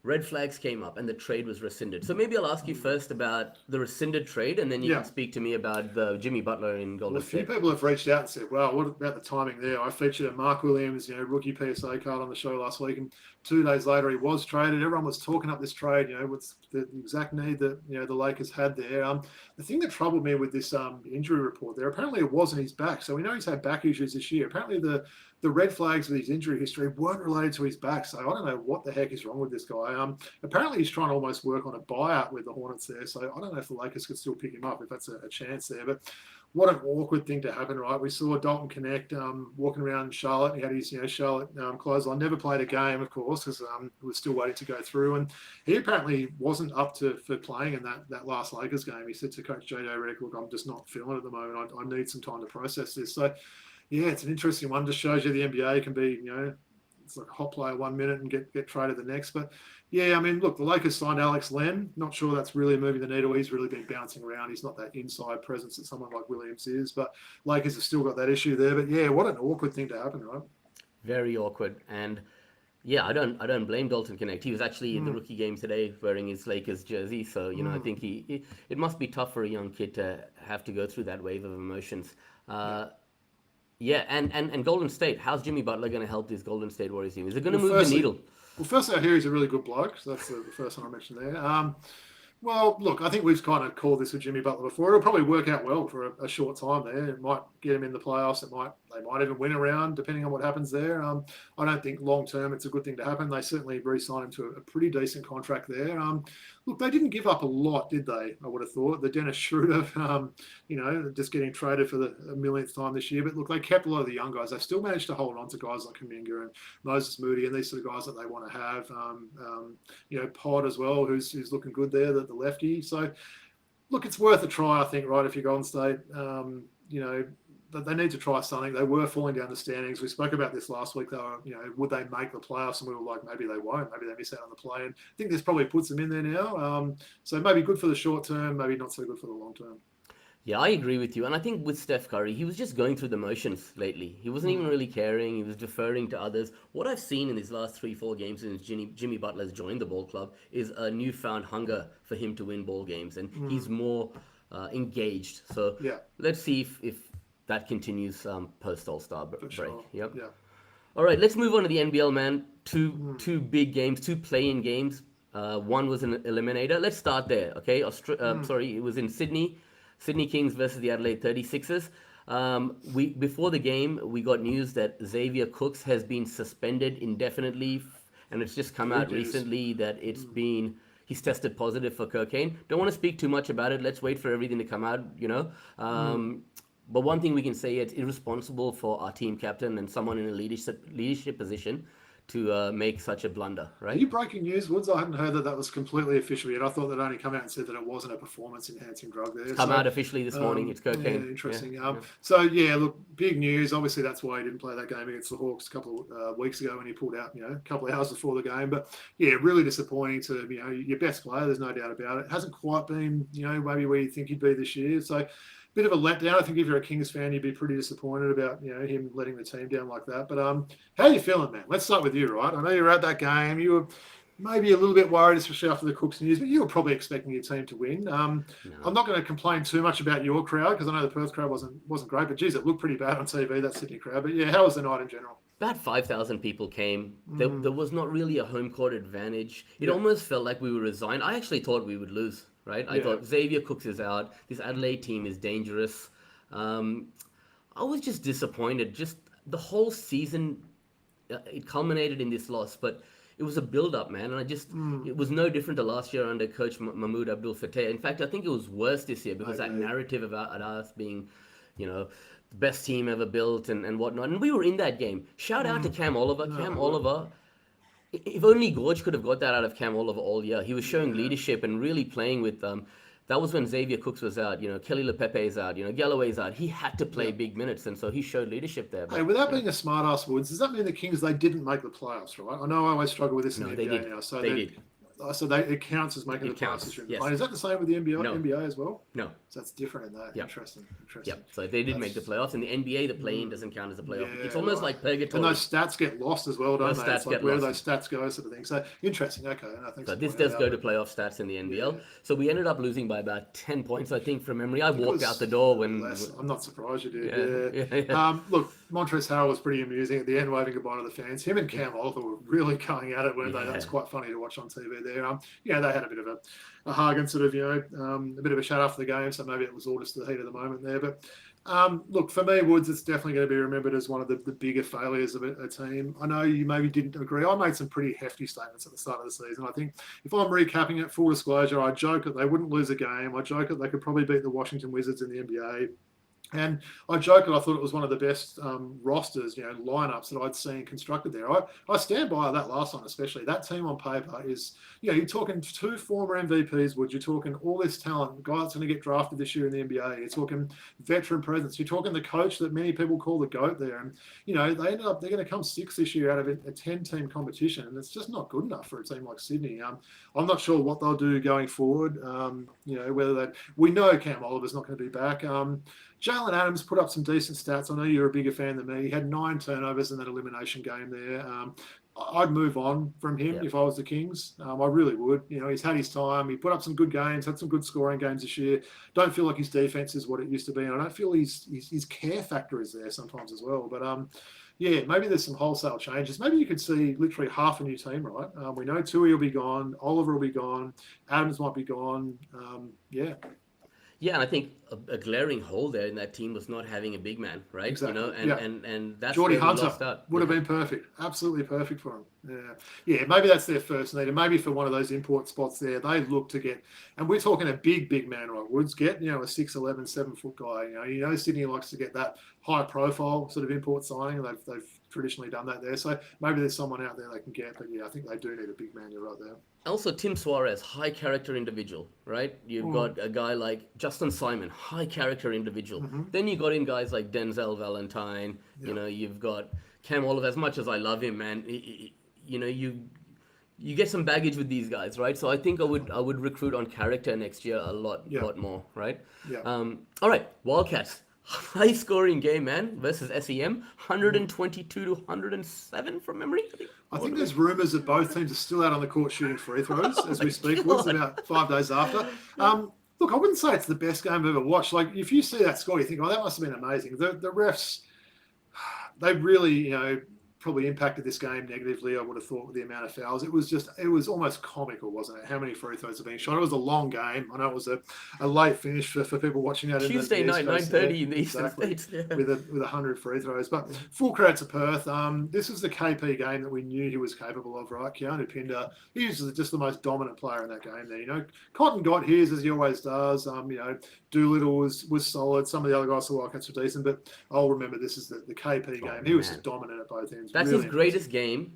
A: red flags came up and the trade was rescinded. So maybe I'll ask you first about the rescinded trade, and then you can speak to me about the Jimmy Butler in Golden
B: Well, a few
A: State.
B: people have reached out and said, "Well, what about the timing there?" I featured a Mark Williams, rookie PSA card on the show last week, and 2 days later he was traded. Everyone was talking up this trade, what's the exact need that the Lakers had there. The thing that troubled me with this injury report there, apparently it wasn't his back. So we know he's had back issues this year. Apparently the red flags with his injury history weren't related to his back. So I don't know what the heck is wrong with this guy. Apparently he's trying to almost work on a buyout with the Hornets there. So I don't know if the Lakers could still pick him up if that's a chance there. But what an awkward thing to happen, right? We saw Dalton Connect walking around Charlotte. He had his Charlotte clothes on. Never played a game, of course, because he was still waiting to go through. And he apparently wasn't up for playing in that last Lakers game. He said to Coach JJ Redick, "Look, I'm just not feeling it at the moment. I need some time to process this." So yeah, it's an interesting one. Just shows you the NBA can be, it's like a hot player 1 minute and get traded the next. But yeah, I mean, look, the Lakers signed Alex Len. Not sure that's really moving the needle. He's really been bouncing around. He's not that inside presence that someone like Williams is. But Lakers have still got that issue there. But yeah, what an awkward thing to happen, right?
A: Very awkward. And yeah, I don't blame Dalton Connect. He was actually in the rookie game today wearing his Lakers jersey. So, I think it must be tough for a young kid to have to go through that wave of emotions. Yeah, and Golden State. How's Jimmy Butler going to help this Golden State Warriors team? Is it going to move the needle?
B: Well, firstly, I hear he's a really good bloke. So that's the first one I mentioned there. Well, look, I think we've kind of called this with Jimmy Butler before. It'll probably work out well for a short time there. It might get him in the playoffs. They might even win a round, depending on what happens there. I don't think long term it's a good thing to happen. They certainly re-signed him to a pretty decent contract there. Look, they didn't give up a lot, did they? I would have thought. The Dennis Schroeder, just getting traded for the millionth time this year. But look, they kept a lot of the young guys. They still managed to hold on to guys like Kuminga and Moses Moody and these sort of guys that they want to have. Pod as well, who's looking good there, the lefty. So, look, it's worth a try, I think, right, if you're Golden State. They need to try something. They were falling down the standings. We spoke about this last week. They were, would they make the playoffs? And we were like, maybe they won't. Maybe they miss out on the play. And I think this probably puts them in there now. So maybe good for the short term, maybe not so good for the long term.
A: Yeah, I agree with you. And I think with Steph Curry, he was just going through the motions lately. He wasn't even really caring. He was deferring to others. What I've seen in these last 3-4 games since Jimmy Butler's joined the ball club is a newfound hunger for him to win ball games. And he's more engaged. So let's see if that continues post All-Star break.
B: Sure.
A: Yep.
B: Yeah.
A: All right, let's move on to the NBL, man. Two big games, two play-in games. One was an eliminator. Let's start there, okay? Sorry, it was in Sydney. Sydney Kings versus the Adelaide 36ers. Before the game, we got news that Xavier Cooks has been suspended indefinitely, and it's just come out recently that he's tested positive for cocaine. Don't want to speak too much about it. Let's wait for everything to come out, But one thing we can say, it's irresponsible for our team captain and someone in a leadership position to make such a blunder, right?
B: Are you breaking news, Woods? I hadn't heard that was completely official yet. I thought that only come out and said that it wasn't a performance-enhancing drug there.
A: It's come out officially this morning. It's cocaine.
B: Yeah, interesting.
A: Yeah.
B: So, yeah, look, big news. Obviously, that's why he didn't play that game against the Hawks a couple of weeks ago when he pulled out, a couple of hours before the game. But, yeah, really disappointing to, your best player. There's no doubt about it. Hasn't quite been, maybe where you think he'd be this year. So, bit of a letdown. I think if you're a Kings fan, you'd be pretty disappointed about him letting the team down like that. But how are you feeling, man? Let's start with you, right? I know you were at that game. You maybe a little bit worried, especially after the Cooks news, but you were probably expecting your team to win. I'm not going to complain too much about your crowd because I know the Perth crowd wasn't great, but geez, it looked pretty bad on TV, that Sydney crowd. But yeah, how was the night in general?
A: About 5,000 people came. There was not really a home court advantage. It
B: Yeah.
A: almost felt like we were resigned. I actually thought we would lose, right? I
B: Yeah.
A: thought Xavier Cooks is out. This Adelaide team is dangerous. I was just disappointed. Just the whole season, it culminated in this loss, but it was a build-up, man. And it was no different to last year under Coach Mahmoud Abdul Fateh. In fact, I think it was worse this year because that narrative about us being, the best team ever built and whatnot. And we were in that game. Shout out to Cam Oliver. Cam Oliver, if only Gorge could have got that out of Cam Oliver all year. He was showing leadership and really playing with them. That was when Xavier Cooks was out, Kelly LePepe's out, Galloway's out. He had to play big minutes, and so he showed leadership there. But,
B: Hey, without being a smart-ass, Woods, does that mean the Kings, they didn't make the playoffs, right? I know I always struggle with this in the
A: they
B: NBA
A: did.
B: now. So
A: They did.
B: So it counts as making the playoffs this year.
A: Yes.
B: Is that the same with the
A: No.
B: NBA as well?
A: No.
B: So that's different in that.
A: Yep.
B: Interesting.
A: Yep. So they did make the playoffs. In the NBA, the play-in doesn't count as a playoff.
B: Yeah,
A: It's almost
B: right.
A: like purgatory.
B: And those stats get lost as well, don't
A: Those
B: they?
A: stats
B: It's like
A: get
B: where
A: lost.
B: those stats go, sort of thing. So interesting. Okay. No, thanks
A: So
B: for
A: this
B: pointing
A: does
B: that
A: go
B: out.
A: to playoff stats in the NBL.
B: Yeah.
A: So we ended up losing by about 10 points, I think, from memory. I walked
B: was
A: out the door when...
B: I'm not surprised you did.
A: Yeah.
B: Look, Montrezl Harrell was pretty amusing at the end, waving goodbye to the fans. Him and Cam Oliver were really going at it, weren't they? That was quite funny to watch on TV there. They had a bit of a hug and sort of, a bit of a chat after the game. So maybe it was all just the heat of the moment there. But look, for me, Woods, it's definitely going to be remembered as one of the bigger failures of a team. I know you maybe didn't agree. I made some pretty hefty statements at the start of the season. I think if I'm recapping it, full disclosure, I joke that they wouldn't lose a game. I joke that they could probably beat the Washington Wizards in the NBA. And I joked that I thought it was one of the best rosters, lineups that I'd seen constructed there. I stand by that last one, especially. That team on paper is, you're talking 2 former MVPs, Wood. You're talking all this talent, a guy that's going to get drafted this year in the NBA. You're talking veteran presence. You're talking the coach that many people call the GOAT there. And, they're going to come 6th this year out of a 10-team competition. And it's just not good enough for a team like Sydney. I'm not sure what they'll do going forward. We know Cam Oliver's not going to be back. Jalen Adams put up some decent stats. I know you're a bigger fan than me. He had 9 turnovers in that elimination game there. I'd move on from him if I was the Kings. I really would. He's had his time. He put up some good games, had some good scoring games this year. Don't feel like his defense is what it used to be. And I don't feel his care factor is there sometimes as well. But maybe there's some wholesale changes. Maybe you could see literally half a new team, right? We know Tui will be gone. Oliver will be gone. Adams might be gone.
A: Yeah, and I think a glaring hole there in that team was not having a big man, right?
B: Exactly.
A: And that's
B: Geordie
A: where we
B: Hunter
A: lost out.
B: would have been perfect. Absolutely perfect for him. Yeah. Maybe that's their first need. And maybe for one of those import spots there, they look to get, and we're talking a big man, right? Woods get, a 6'11", 7-foot guy. Sydney likes to get that high profile sort of import signing. They've traditionally done that there. So maybe there's someone out there they can get. But I think they do need a big man. You're right there.
A: Also, Tim Suarez, high character individual, right? You've got a guy like Justin Simon, high character individual. Then you got in guys like Denzel Valentine. You've got Cam Oliver. As much as I love him, man, you get some baggage with these guys, right? So I think I would recruit on character next year a lot more, right?
B: Yeah.
A: All right, Wildcats. High scoring game, man, versus SEM. 122 to 107 from memory.
B: I think there's rumours that both teams are still out on the court shooting free throws as we speak. Woods, about 5 days after. Look, I wouldn't say it's the best game I've ever watched. Like, if you see that score, you think, oh, that must have been amazing. The refs, they really, probably impacted this game negatively, I would have thought, with the amount of fouls. It was almost comical, wasn't it? How many free throws are being shot? It was a long game. I know it was a late finish for people watching that.
A: Tuesday night, 9:30 in the Eastern States. Yeah.
B: With 100 free throws. But full credit to Perth. This was the KP game that we knew he was capable of, right? Keanu Pinder, he was just the most dominant player in that game there. Cotton got his, as he always does. Doolittle was solid. Some of the other guys, the Wildcats, were decent. But I'll remember this is the KP game. He was just dominant at both ends.
A: That's
B: really
A: his greatest game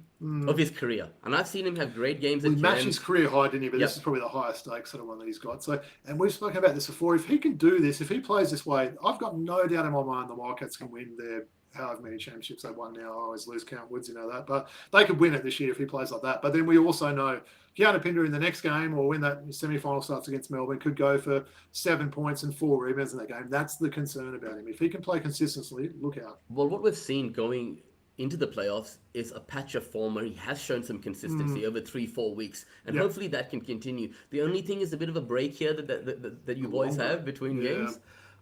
A: of his career. And I've seen him have great games at
B: He matched
A: Cairns.
B: his career high, didn't he? But this is probably the highest stakes sort of one that he's got. So, and we've spoken about this before. If he can do this, if he plays this way, I've got no doubt in my mind the Wildcats can win their however many championships they've won now. I always lose count, Woods, that. But they could win it this year if he plays like that. But then we also know Keanu Pinder in the next game, or when that semi-final starts against Melbourne, could go for 7 points and 4 rebounds in that game. That's the concern about him. If he can play consistently, look out.
A: Well, what we've seen going into the playoffs is a patch of form where he has shown some consistency over 3-4 weeks, and
B: Yep.
A: hopefully that can continue. The only thing is a bit of a break here that you boys
B: Long
A: have
B: break.
A: between
B: Yeah.
A: games.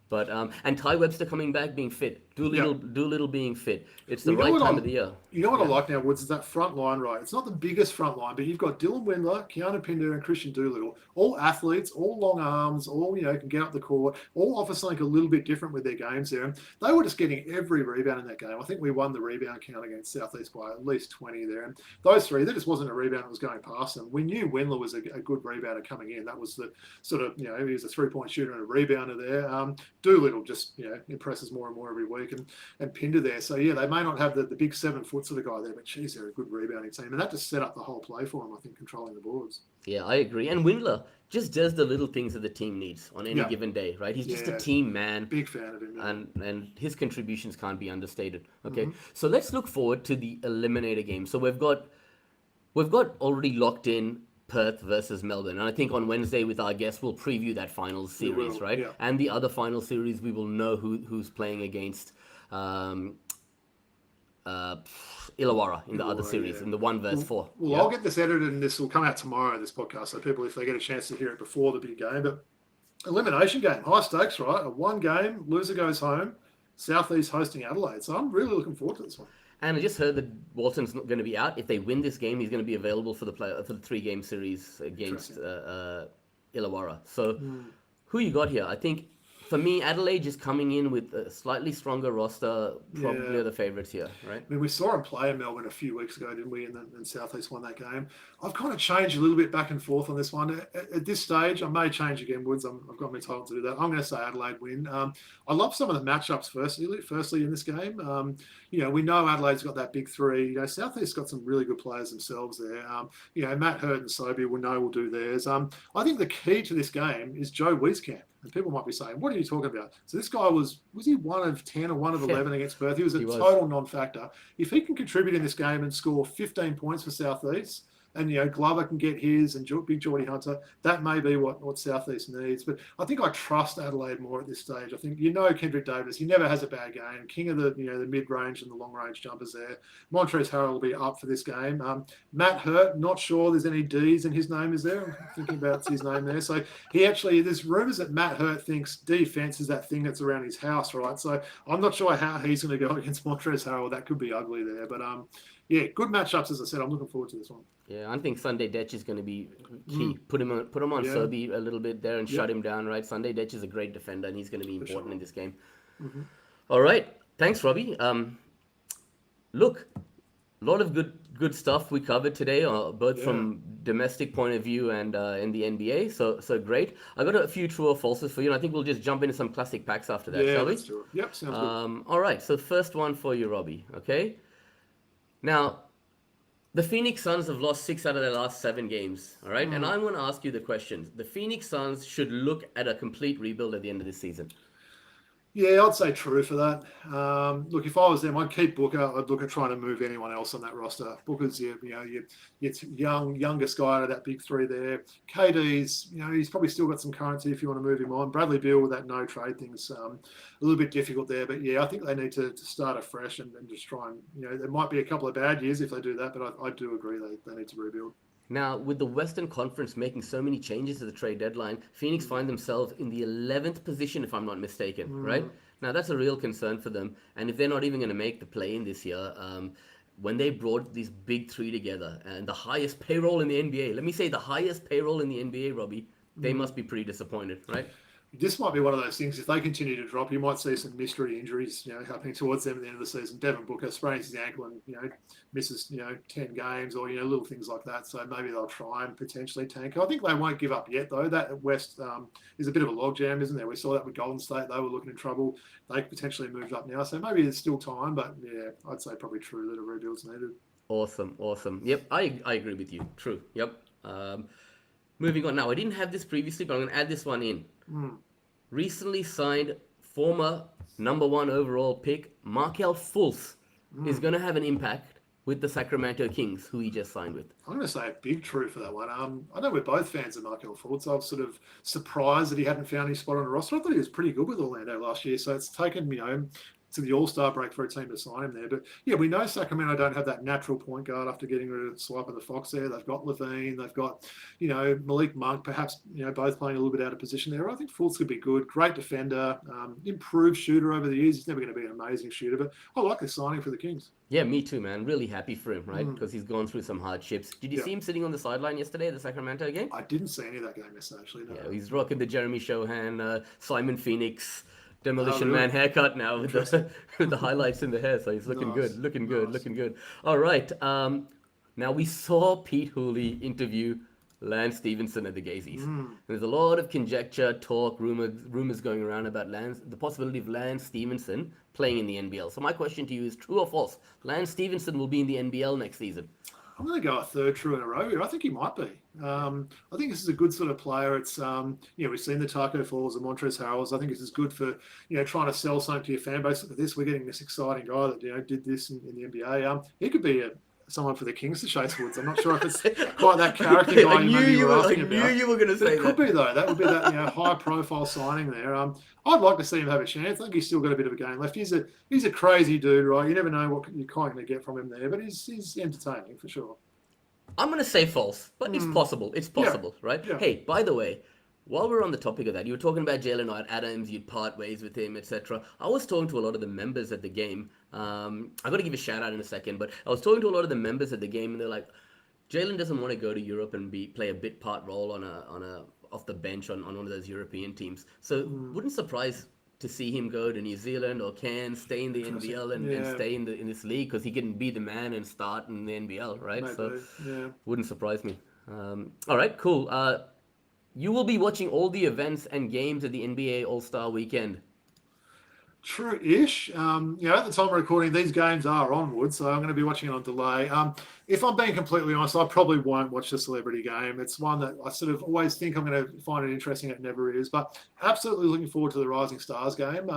A: But and Ty Webster coming back, being fit, Doolittle being fit. It's the
B: You know
A: right
B: what
A: time
B: I,
A: of the year.
B: you know what I
A: Yeah.
B: like now, Woods, is that front line, right? It's not the biggest front line, but you've got Dylan Windler, Keanu Pinder, and Christian Doolittle, all athletes, all long arms, all, can get up the court, all offer something a little bit different with their games there. And they were just getting every rebound in that game. I think we won the rebound count against Southeast by at least 20 there. And those three, there just wasn't a rebound that was going past them. We knew Windler was a good rebounder coming in. That was the sort of, he was a three-point shooter and a rebounder there. Doolittle just, impresses more and more every week. And Pinder there. So, yeah, they may not have the big 7-foot sort of guy there, but geez, they're a good rebounding team. And that just set up the whole play for them, I think, controlling the boards.
A: Yeah, I agree. And Windler just does the little things that the team needs on any
B: Yeah.
A: given day, right? He's just a
B: Yeah.
A: team man.
B: Big fan of him. Yeah.
A: And his contributions can't be understated. Okay, so let's look forward to the eliminator game. So we've got already locked in Perth versus Melbourne, and I think on Wednesday with our guests we'll preview that final series,
B: will,
A: right?
B: yeah.
A: And the other final series we will know who's playing against Illawarra in the other
B: Illawarra,
A: series
B: yeah.
A: in the 1 versus 4.
B: Well,
A: Yeah.
B: I'll get this edited and this will come out tomorrow, this podcast, so people, if they get a chance to hear it before the big game. But elimination game, high stakes, right? A one game, loser goes home, Southeast hosting Adelaide. So I'm really looking forward to this one.
A: And I just heard that Walton's not going to be out. If they win this game, he's going to be available for the 3-game series against Illawarra. So, who you got here? I think for me, Adelaide just coming in with a slightly stronger roster, probably are the favourites here, right?
B: I mean, we saw him play in Melbourne a few weeks ago, didn't we? And Southeast won that game. I've kind of changed a little bit back and forth on this one. At this stage, I may change again, Woods. I've got me told to do that. I'm going to say Adelaide win. I love some of the matchups firstly in this game. We know Adelaide's got that big three. Southeast's got some really good players themselves there. Matt Hurt and Sobey will do theirs. I think the key to this game is Joe Wieskamp. And people might be saying, what are you talking about? So this guy was he 1 of 10 or 1 of 11 against Perth? He was a total non-factor. If he can contribute in this game and score 15 points for Southeast, and Glover can get his, and Big Geordie Hunter, that may be what Southeast needs. But I think I trust Adelaide more at this stage. I think Kendrick Davis, he never has a bad game. King of the mid-range and the long-range jumpers there. Montrezl Harrell will be up for this game. Matt Hurt, not sure there's any D's in his name, is there? I'm thinking about his name there. So there's rumours that Matt Hurt thinks defence is that thing that's around his house, right? So I'm not sure how he's going to go against Montrezl Harrell. That could be ugly there. But good matchups, as I said. I'm looking forward to this one.
A: Yeah, I think Sunday Dech is going to be key. Put him on Serby a little bit there and shut him down, right? Sunday Dech is a great defender, and he's going to be important in this game. All right, thanks, Robbie. Look, a lot of good stuff we covered today, both from domestic point of view and in the NBA. So great. I got a few true or falses for you, and I think we'll just jump into some classic packs after that, shall we?
B: Let's do it. Yep, sounds good.
A: All right, so first one for you, Robbie. Okay. Now, the Phoenix Suns have lost 6 out of their last 7 games, all right? And I'm going to ask you the question. The Phoenix Suns should look at a complete rebuild at the end of this season.
B: Yeah, I'd say true for that. Look, if I was them, I'd keep Booker. I'd look at trying to move anyone else on that roster. Booker's your youngest guy out of that big three there. KD's, he's probably still got some currency if you want to move him on. Bradley Beal with that no trade thing's a little bit difficult there. But yeah, I think they need to start afresh and just try and, there might be a couple of bad years if they do that, but I do agree they need to rebuild.
A: Now, with the Western Conference making so many changes to the trade deadline, Phoenix find themselves in the 11th position, if I'm not mistaken, right? Now, that's a real concern for them. And if they're not even going to make the play-in this year, when they brought these big three together and the highest payroll in the NBA, let me say the highest payroll in the NBA, Robbie, they must be pretty disappointed, right?
B: This might be one of those things. If they continue to drop, you might see some mystery injuries, happening towards them at the end of the season. Devin Booker sprains his ankle and misses 10 games or little things like that. So maybe they'll try and potentially tank. I think they won't give up yet though. That West is a bit of a logjam, isn't there? We saw that with Golden State. They were looking in trouble. They potentially moved up now, so maybe there's still time. But yeah, I'd say probably true that a rebuild's needed.
A: Awesome. Yep, I agree with you. True. Yep. Moving on now. I didn't have this previously, but I'm going to add this one in. Recently signed former number 1 overall pick Markelle Fultz is going to have an impact with the Sacramento Kings, who he just signed with.
B: I'm going to say a big true for that one. I know we're both fans of Markelle Fultz. I was sort of surprised that he hadn't found his spot on the roster. I thought he was pretty good with Orlando last year, so it's taken to the All-Star break for a team to sign him there. But yeah, we know Sacramento don't have that natural point guard after getting rid of Swipe and the Fox there. They've got Levine, they've got, Malik Monk, perhaps, both playing a little bit out of position there. I think Fultz could be good. Great defender, improved shooter over the years. He's never going to be an amazing shooter, but I like this signing for the Kings.
A: Yeah, me too, man. Really happy for him, right? Because he's gone through some hardships. Did you see him sitting on the sideline yesterday at the Sacramento game?
B: I didn't see any of that game yesterday, actually. No.
A: Yeah, he's rocking the Jeremy Shohan, Simon Phoenix, Demolition Man haircut now with the highlights in the hair. So he's looking good, looking good. All right. Now we saw Pete Hooley interview Lance Stevenson at the Gazeys. There's a lot of conjecture, talk, rumors going around about the possibility of Lance Stevenson playing in the NBL. So my question to you is, true or false? Lance Stevenson will be in the NBL next season.
B: I'm going to go a third true in a row here. I think he might be. I think this is a good sort of player. It's, we've seen the Taco Falls and Montrezl Harrells. I think this is good for, trying to sell something to your fan base. Look at this. We're getting this exciting guy that, did this in the NBA. He could be someone for the Kings to chase Woods. I'm not sure if it's quite that character guy
A: I knew you were going to say
B: that. It could be, though. That would be that high-profile signing there. I'd like to see him have a chance. I think he's still got a bit of a game left. He's a crazy dude, right? You never know what you're kind of going to get from him there, but he's entertaining for sure.
A: I'm going to say false, but it's possible. It's possible, right?
B: Yeah.
A: Hey, by the way, while we're on the topic of that, you were talking about Jalen Adams, you'd part ways with him, etc. I was talking to a lot of the members at the game. I got to give a shout out in a second, but I was talking to a lot of the members at the game, and they're like, Jalen doesn't want to go to Europe and play a bit part role on a off the bench on one of those European teams. So wouldn't surprise to see him go to New Zealand or Cairns, stay in the NBL and stay in this league, because he can be the man and start in the NBL, right?
B: Maybe.
A: So wouldn't surprise me. All right, cool. You will be watching all the events and games at the NBA All-Star Weekend.
B: True-ish. At the time of recording, these games are onward, so I'm going to be watching it on delay. If I'm being completely honest, I probably won't watch the celebrity game. It's one that I sort of always think I'm going to find it interesting. It never is, but absolutely looking forward to the Rising Stars game.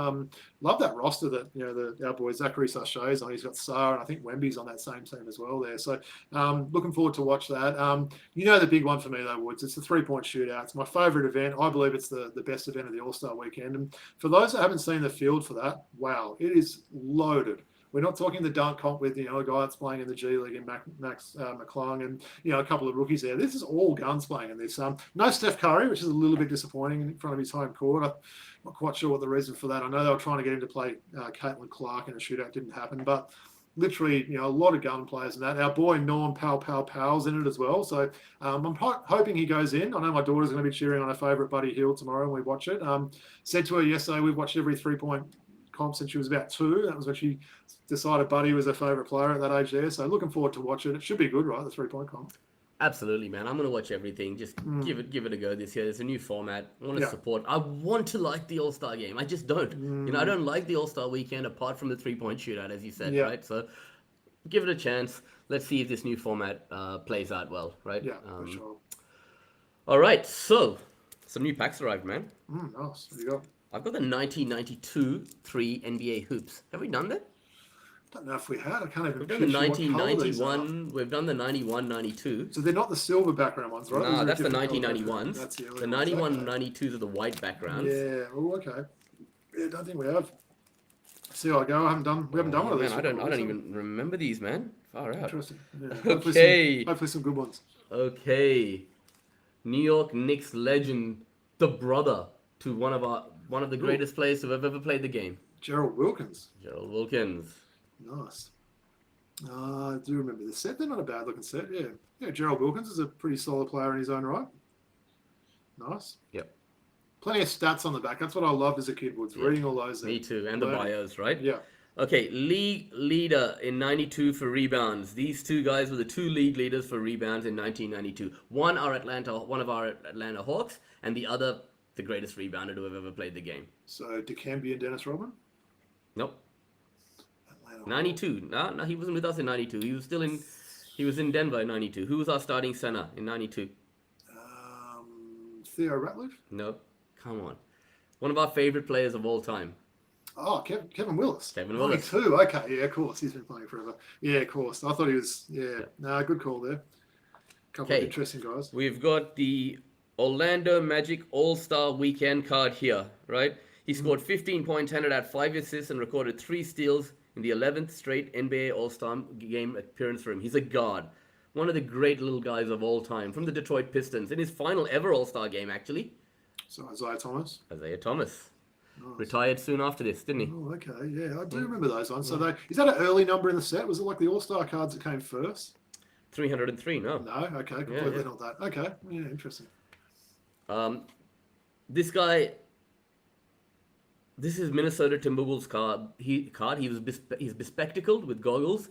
B: Love that roster that our boy Zachary Sachet is on. He's got Sarr, and I think Wemby's on that same team as well there. So looking forward to watch that. The big one for me though, Woods, it's the 3-point shootout. It's my favourite event. I believe it's the best event of the All-Star Weekend. And for those that haven't seen the field for that, wow, it is loaded. We're not talking the dunk comp with, a guy that's playing in the G League and Max McClung and, a couple of rookies there. This is all guns playing in this. No Steph Curry, which is a little bit disappointing in front of his home court. I'm not quite sure what the reason for that. I know they were trying to get him to play Caitlin Clark in a shootout. Didn't happen. But literally, a lot of gun players in that. Our boy Norm Powell's in it as well. So I'm hoping he goes in. I know my daughter's going to be cheering on her favourite Buddy Hill tomorrow when we watch it. Said to her yesterday, we've watched every 3-point comp since she was about 2. That was when she decided Buddy was her favourite player at that age there. So looking forward to watch it. It should be good, right? The 3-point comp.
A: Absolutely, man. I'm going to watch everything. Just give it a go this year. There's a new format. I want to support. I want to like the All-Star game. I just don't. I don't like the All-Star weekend apart from the 3-point shootout, as you said, right? So give it a chance. Let's see if this new format plays out well, right?
B: Yeah, for sure.
A: All right. So some new packs arrived, man.
B: Nice. What do you got?
A: I've got the 1992 3 NBA hoops. Have we done that?
B: I don't know if we had. I can't even.
A: We've done the 1991. We've done the 91-92.
B: So they're not the silver background ones, right?
A: No, that's the 1991s.
B: That's the
A: 91-92s are the white backgrounds.
B: Yeah. Oh, okay. Yeah, I don't think we have. See how I go. We haven't done one of these.
A: I don't even remember these, man. Far out.
B: Interesting. Yeah.
A: Okay.
B: Hopefully some good ones.
A: Okay. New York Knicks legend, the brother to one of the greatest players who have ever played the game.
B: Gerald Wilkins.
A: Nice.
B: I do remember the set. They're not a bad looking set. Yeah. Gerald Wilkins is a pretty solid player in his own right. Nice.
A: Yep.
B: Plenty of stats on the back. That's what I loved as a kid, Woods. Reading all those.
A: Me too. And the bios, right?
B: Yeah.
A: Okay. League leader in 92 for rebounds. These two guys were the two league leaders for rebounds in 1992. One of our Atlanta Hawks, and the other the greatest rebounder to have ever played the game.
B: So Dikembe and Dennis Rodman?
A: Nope. 92. No, he wasn't with us in 92. He was in Denver in 92. Who was our starting center in 92?
B: Theo Ratliff?
A: No. Come on. One of our favorite players of all time.
B: Oh, Kevin Willis.
A: Kevin Willis.
B: 92. Okay, yeah, of course. He's been playing forever. Yeah, of course. I thought he was, good call there. Couple of interesting guys.
A: We've got the Orlando Magic All-Star Weekend card here, right? He scored 15 points, handed out 5 assists, and recorded 3 steals in the 11th straight NBA All-Star game appearance for him. He's a guard. One of the great little guys of all time from the Detroit Pistons. In his final ever All-Star game, actually.
B: So Isaiah Thomas.
A: Isaiah Thomas.
B: Nice.
A: Retired soon after this, didn't he?
B: Oh, okay. Yeah, I do remember those ones. So is that an early number in the set? Was it like the All-Star cards that came first?
A: 303, no.
B: No, okay. Completely not that. Okay. Yeah, interesting.
A: This guy... This is Minnesota Timberwolves card. He's bespectacled with goggles.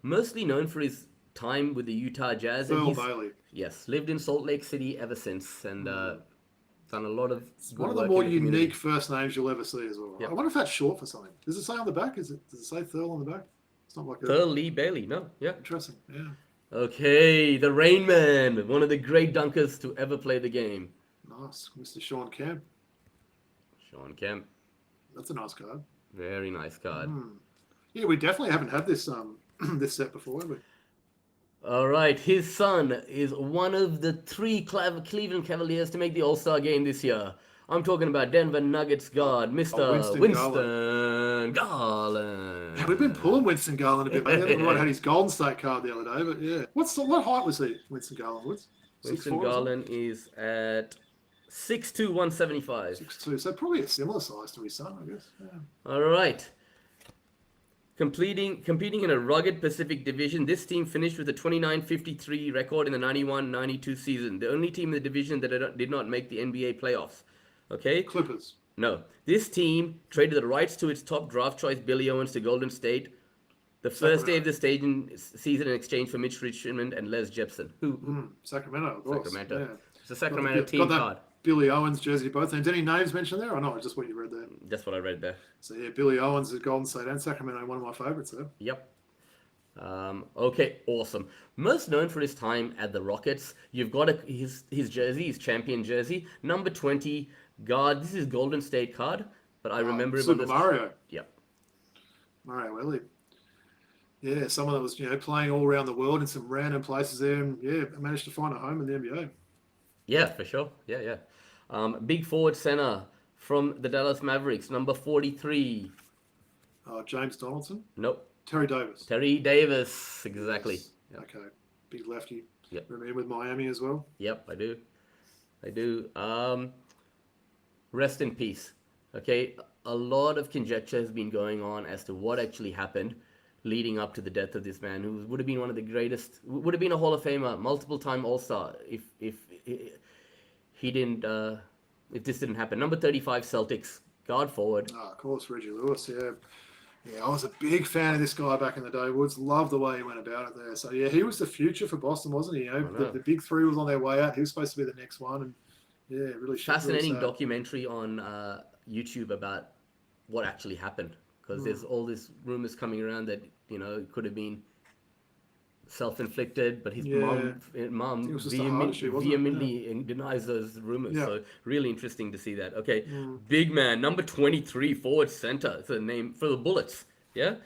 A: Mostly known for his time with the Utah Jazz.
B: Earl Bailey.
A: Yes, lived in Salt Lake City ever since, and done a lot of good
B: One of the
A: work
B: more
A: in the community.
B: unique first names you'll ever see as well.
A: Yep.
B: I wonder if that's short for something. Does it say on the back? Does it say Thurl on the back? It's not like a...
A: Thurl Lee Bailey. No, yeah.
B: Interesting. Yeah.
A: Okay, the Rain Man, one of the great dunkers to ever play the game.
B: Nice, Mr. Sean Kemp.
A: Sean Kemp.
B: That's a nice card.
A: Very nice card.
B: Yeah, we definitely haven't had this this set before, have we?
A: All right, his son is one of the 3 Cleveland Cavaliers to make the All-Star game this year. I'm talking about Denver Nuggets guard, Mr. Winston Garland.
B: Yeah, we've been pulling Winston Garland a bit. I haven't quite had his Golden State card the other day, but yeah. What height was he, Winston Garland?
A: Winston Garland is at 6'2", 175.
B: 6'2", so probably a similar size to his son, I guess. Yeah.
A: All right. Competing in a rugged Pacific division, this team finished with a 29-53 record in the 91-92 season. The only team in the division that did not make the NBA playoffs. Okay?
B: Clippers.
A: No. This team traded the rights to its top draft choice, Billy Owens, to Golden State the first day of the season in exchange for Mitch Richmond and Les Jepson.
B: Sacramento, of course.
A: Sacramento.
B: Yeah.
A: It's a Sacramento team
B: got that
A: card.
B: Billy Owens jersey both names. Any names mentioned there or not? Just what you read there?
A: That's what I read there.
B: So yeah, Billy Owens at Golden State and Sacramento, one of my favourites there.
A: Yep. Okay, awesome. Most known for his time at the Rockets, you've got his jersey, his champion jersey, number 20 guard. This is Golden State card, but I remember him
B: Super
A: on this.
B: Mario.
A: Yep.
B: Mario Ellie. Yeah, someone that was playing all around the world in some random places there, and managed to find a home in the NBA.
A: Yeah, for sure. Yeah. Big forward center from the Dallas Mavericks, number 43.
B: James Donaldson.
A: Nope.
B: Terry Davis.
A: Terry Davis, exactly.
B: Yes.
A: Yep.
B: Okay, big lefty.
A: Yep.
B: Remember him with Miami as well?
A: Yep, I do. Rest in peace. Okay, a lot of conjecture has been going on as to what actually happened leading up to the death of this man, who would have been one of the greatest, would have been a Hall of Famer, multiple-time All-Star if he didn't, if this didn't happen. Number 35, Celtics, guard forward.
B: Of course, Reggie Lewis, yeah. Yeah, I was a big fan of this guy back in the day. Woods loved the way he went about it there. So, yeah, he was the future for Boston, wasn't he? The big 3 was on their way out. He was supposed to be the next one. And, yeah, really
A: fascinating documentary on YouTube about what actually happened. Because there's all these rumors coming around that, it could have been self-inflicted, but his mom vehemently denies those rumors. Yeah. So really interesting to see that. Okay, big man, number 23, forward center. It's a name for the Bullets. Yeah,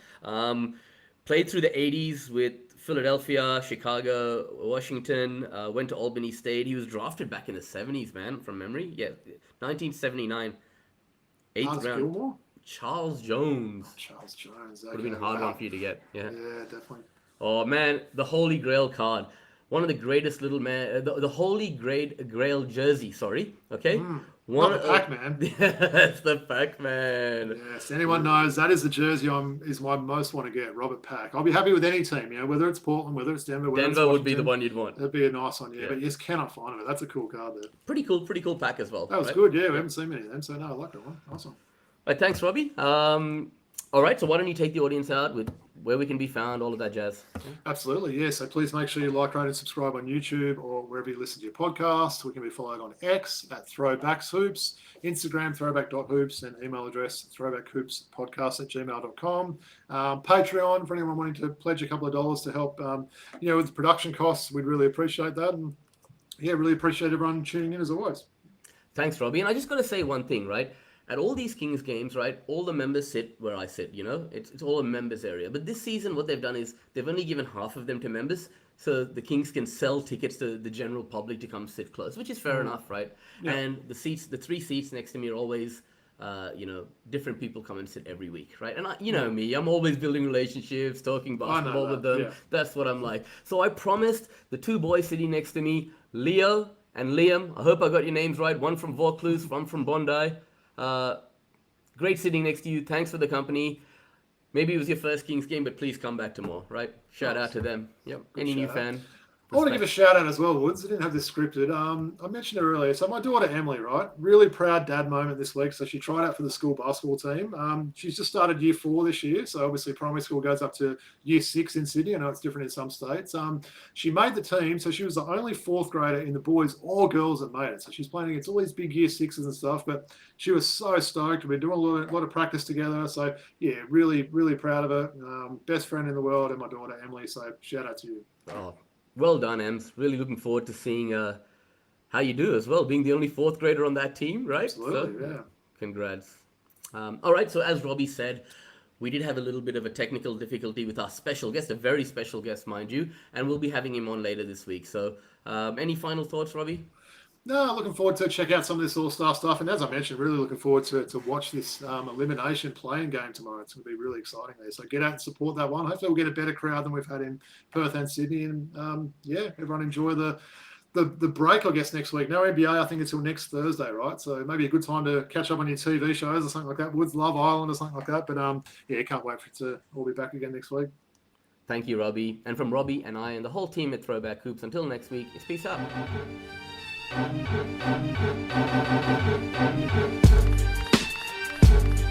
A: played through the 80s with Philadelphia, Chicago, Washington. Went to Albany State. He was drafted back in the 70s, man, from memory. Yeah, 1979, 8th round.
B: Gilmore?
A: Charles Jones.
B: Charles Jones.
A: Would have been a hard one for you to get. Yeah,
B: definitely.
A: Oh man, the Holy Grail card. One of the greatest little man, the Holy Grail jersey, sorry. Okay?
B: Not the Pac-Man.
A: Yes, the Pac-Man.
B: Yes, anyone knows that is the jersey is my most want to get, Robert Pack. I'll be happy with any team, whether it's Portland, whether it's Denver, whether
A: Denver would be the one you'd want.
B: That'd be a nice one, but you just cannot find it. That's a cool card there.
A: Pretty cool pack as well.
B: That was good, yeah. We haven't seen many of them, so no, I like that one. Awesome.
A: Right, thanks, Robbie. All right, so why don't you take the audience out with where we can be found, all of that jazz.
B: Absolutely, yeah. So please make sure you like, rate, and subscribe on YouTube or wherever you listen to your podcast. We can be followed on X at Throwback Hoops, Instagram throwback.hoops, and email address throwbackhoopspodcast@gmail.com. Patreon for anyone wanting to pledge a couple of dollars to help, with the production costs. We'd really appreciate that, and really appreciate everyone tuning in as always.
A: Thanks, Robbie. And I just got to say one thing, right? At all these Kings games, right, all the members sit where I sit, It's all a members area. But this season, what they've done is they've only given half of them to members, so the Kings can sell tickets to the general public to come sit close, which is fair enough, right? Yeah. And the 3 seats next to me are always different people come and sit every week, right? And you know me, I'm always building relationships, talking basketball with them.
B: Yeah.
A: That's what I'm like. So I promised the two boys sitting next to me, Leo and Liam. I hope I got your names right. One from Vaucluse, one from Bondi. Great sitting next to you. Thanks for the company. Maybe it was your first Kings game, but please come back to more, right? Shout out to them. Yep. Any new fan?
B: I want to give a shout out as well, Woods. I didn't have this scripted. I mentioned it earlier. So my daughter Emily, right? Really proud dad moment this week. So she tried out for the school basketball team. She's just started year 4 this year. So obviously primary school goes up to year 6 in Sydney. I know it's different in some states. She made the team. So she was the only 4th grader in the boys or girls that made it. So she's playing against all these big year 6s and stuff. But she was so stoked. We've been doing a lot of practice together. So yeah, really, really proud of her. Best friend in the world and my daughter Emily. So shout out to you.
A: Oh. Well done, Ems. Really looking forward to seeing how you do as well, being the only 4th grader on that team, right?
B: Absolutely, yeah.
A: Congrats. All right, so as Robbie said, we did have a little bit of a technical difficulty with our special guest, a very special guest, mind you, and we'll be having him on later this week. So any final thoughts, Robbie?
B: No, looking forward to check out some of this All-Star stuff. And as I mentioned, really looking forward to watch this elimination playing game tomorrow. It's going to be really exciting there. So get out and support that one. Hopefully we'll get a better crowd than we've had in Perth and Sydney. And everyone enjoy the break, I guess, next week. No NBA, I think, until next Thursday, right? So maybe a good time to catch up on your TV shows or something like that. Woods, Love Island or something like that. But can't wait for it to all be back again next week.
A: Thank you, Robbie. And from Robbie and I and the whole team at Throwback Hoops, until next week, it's peace out. Thank you.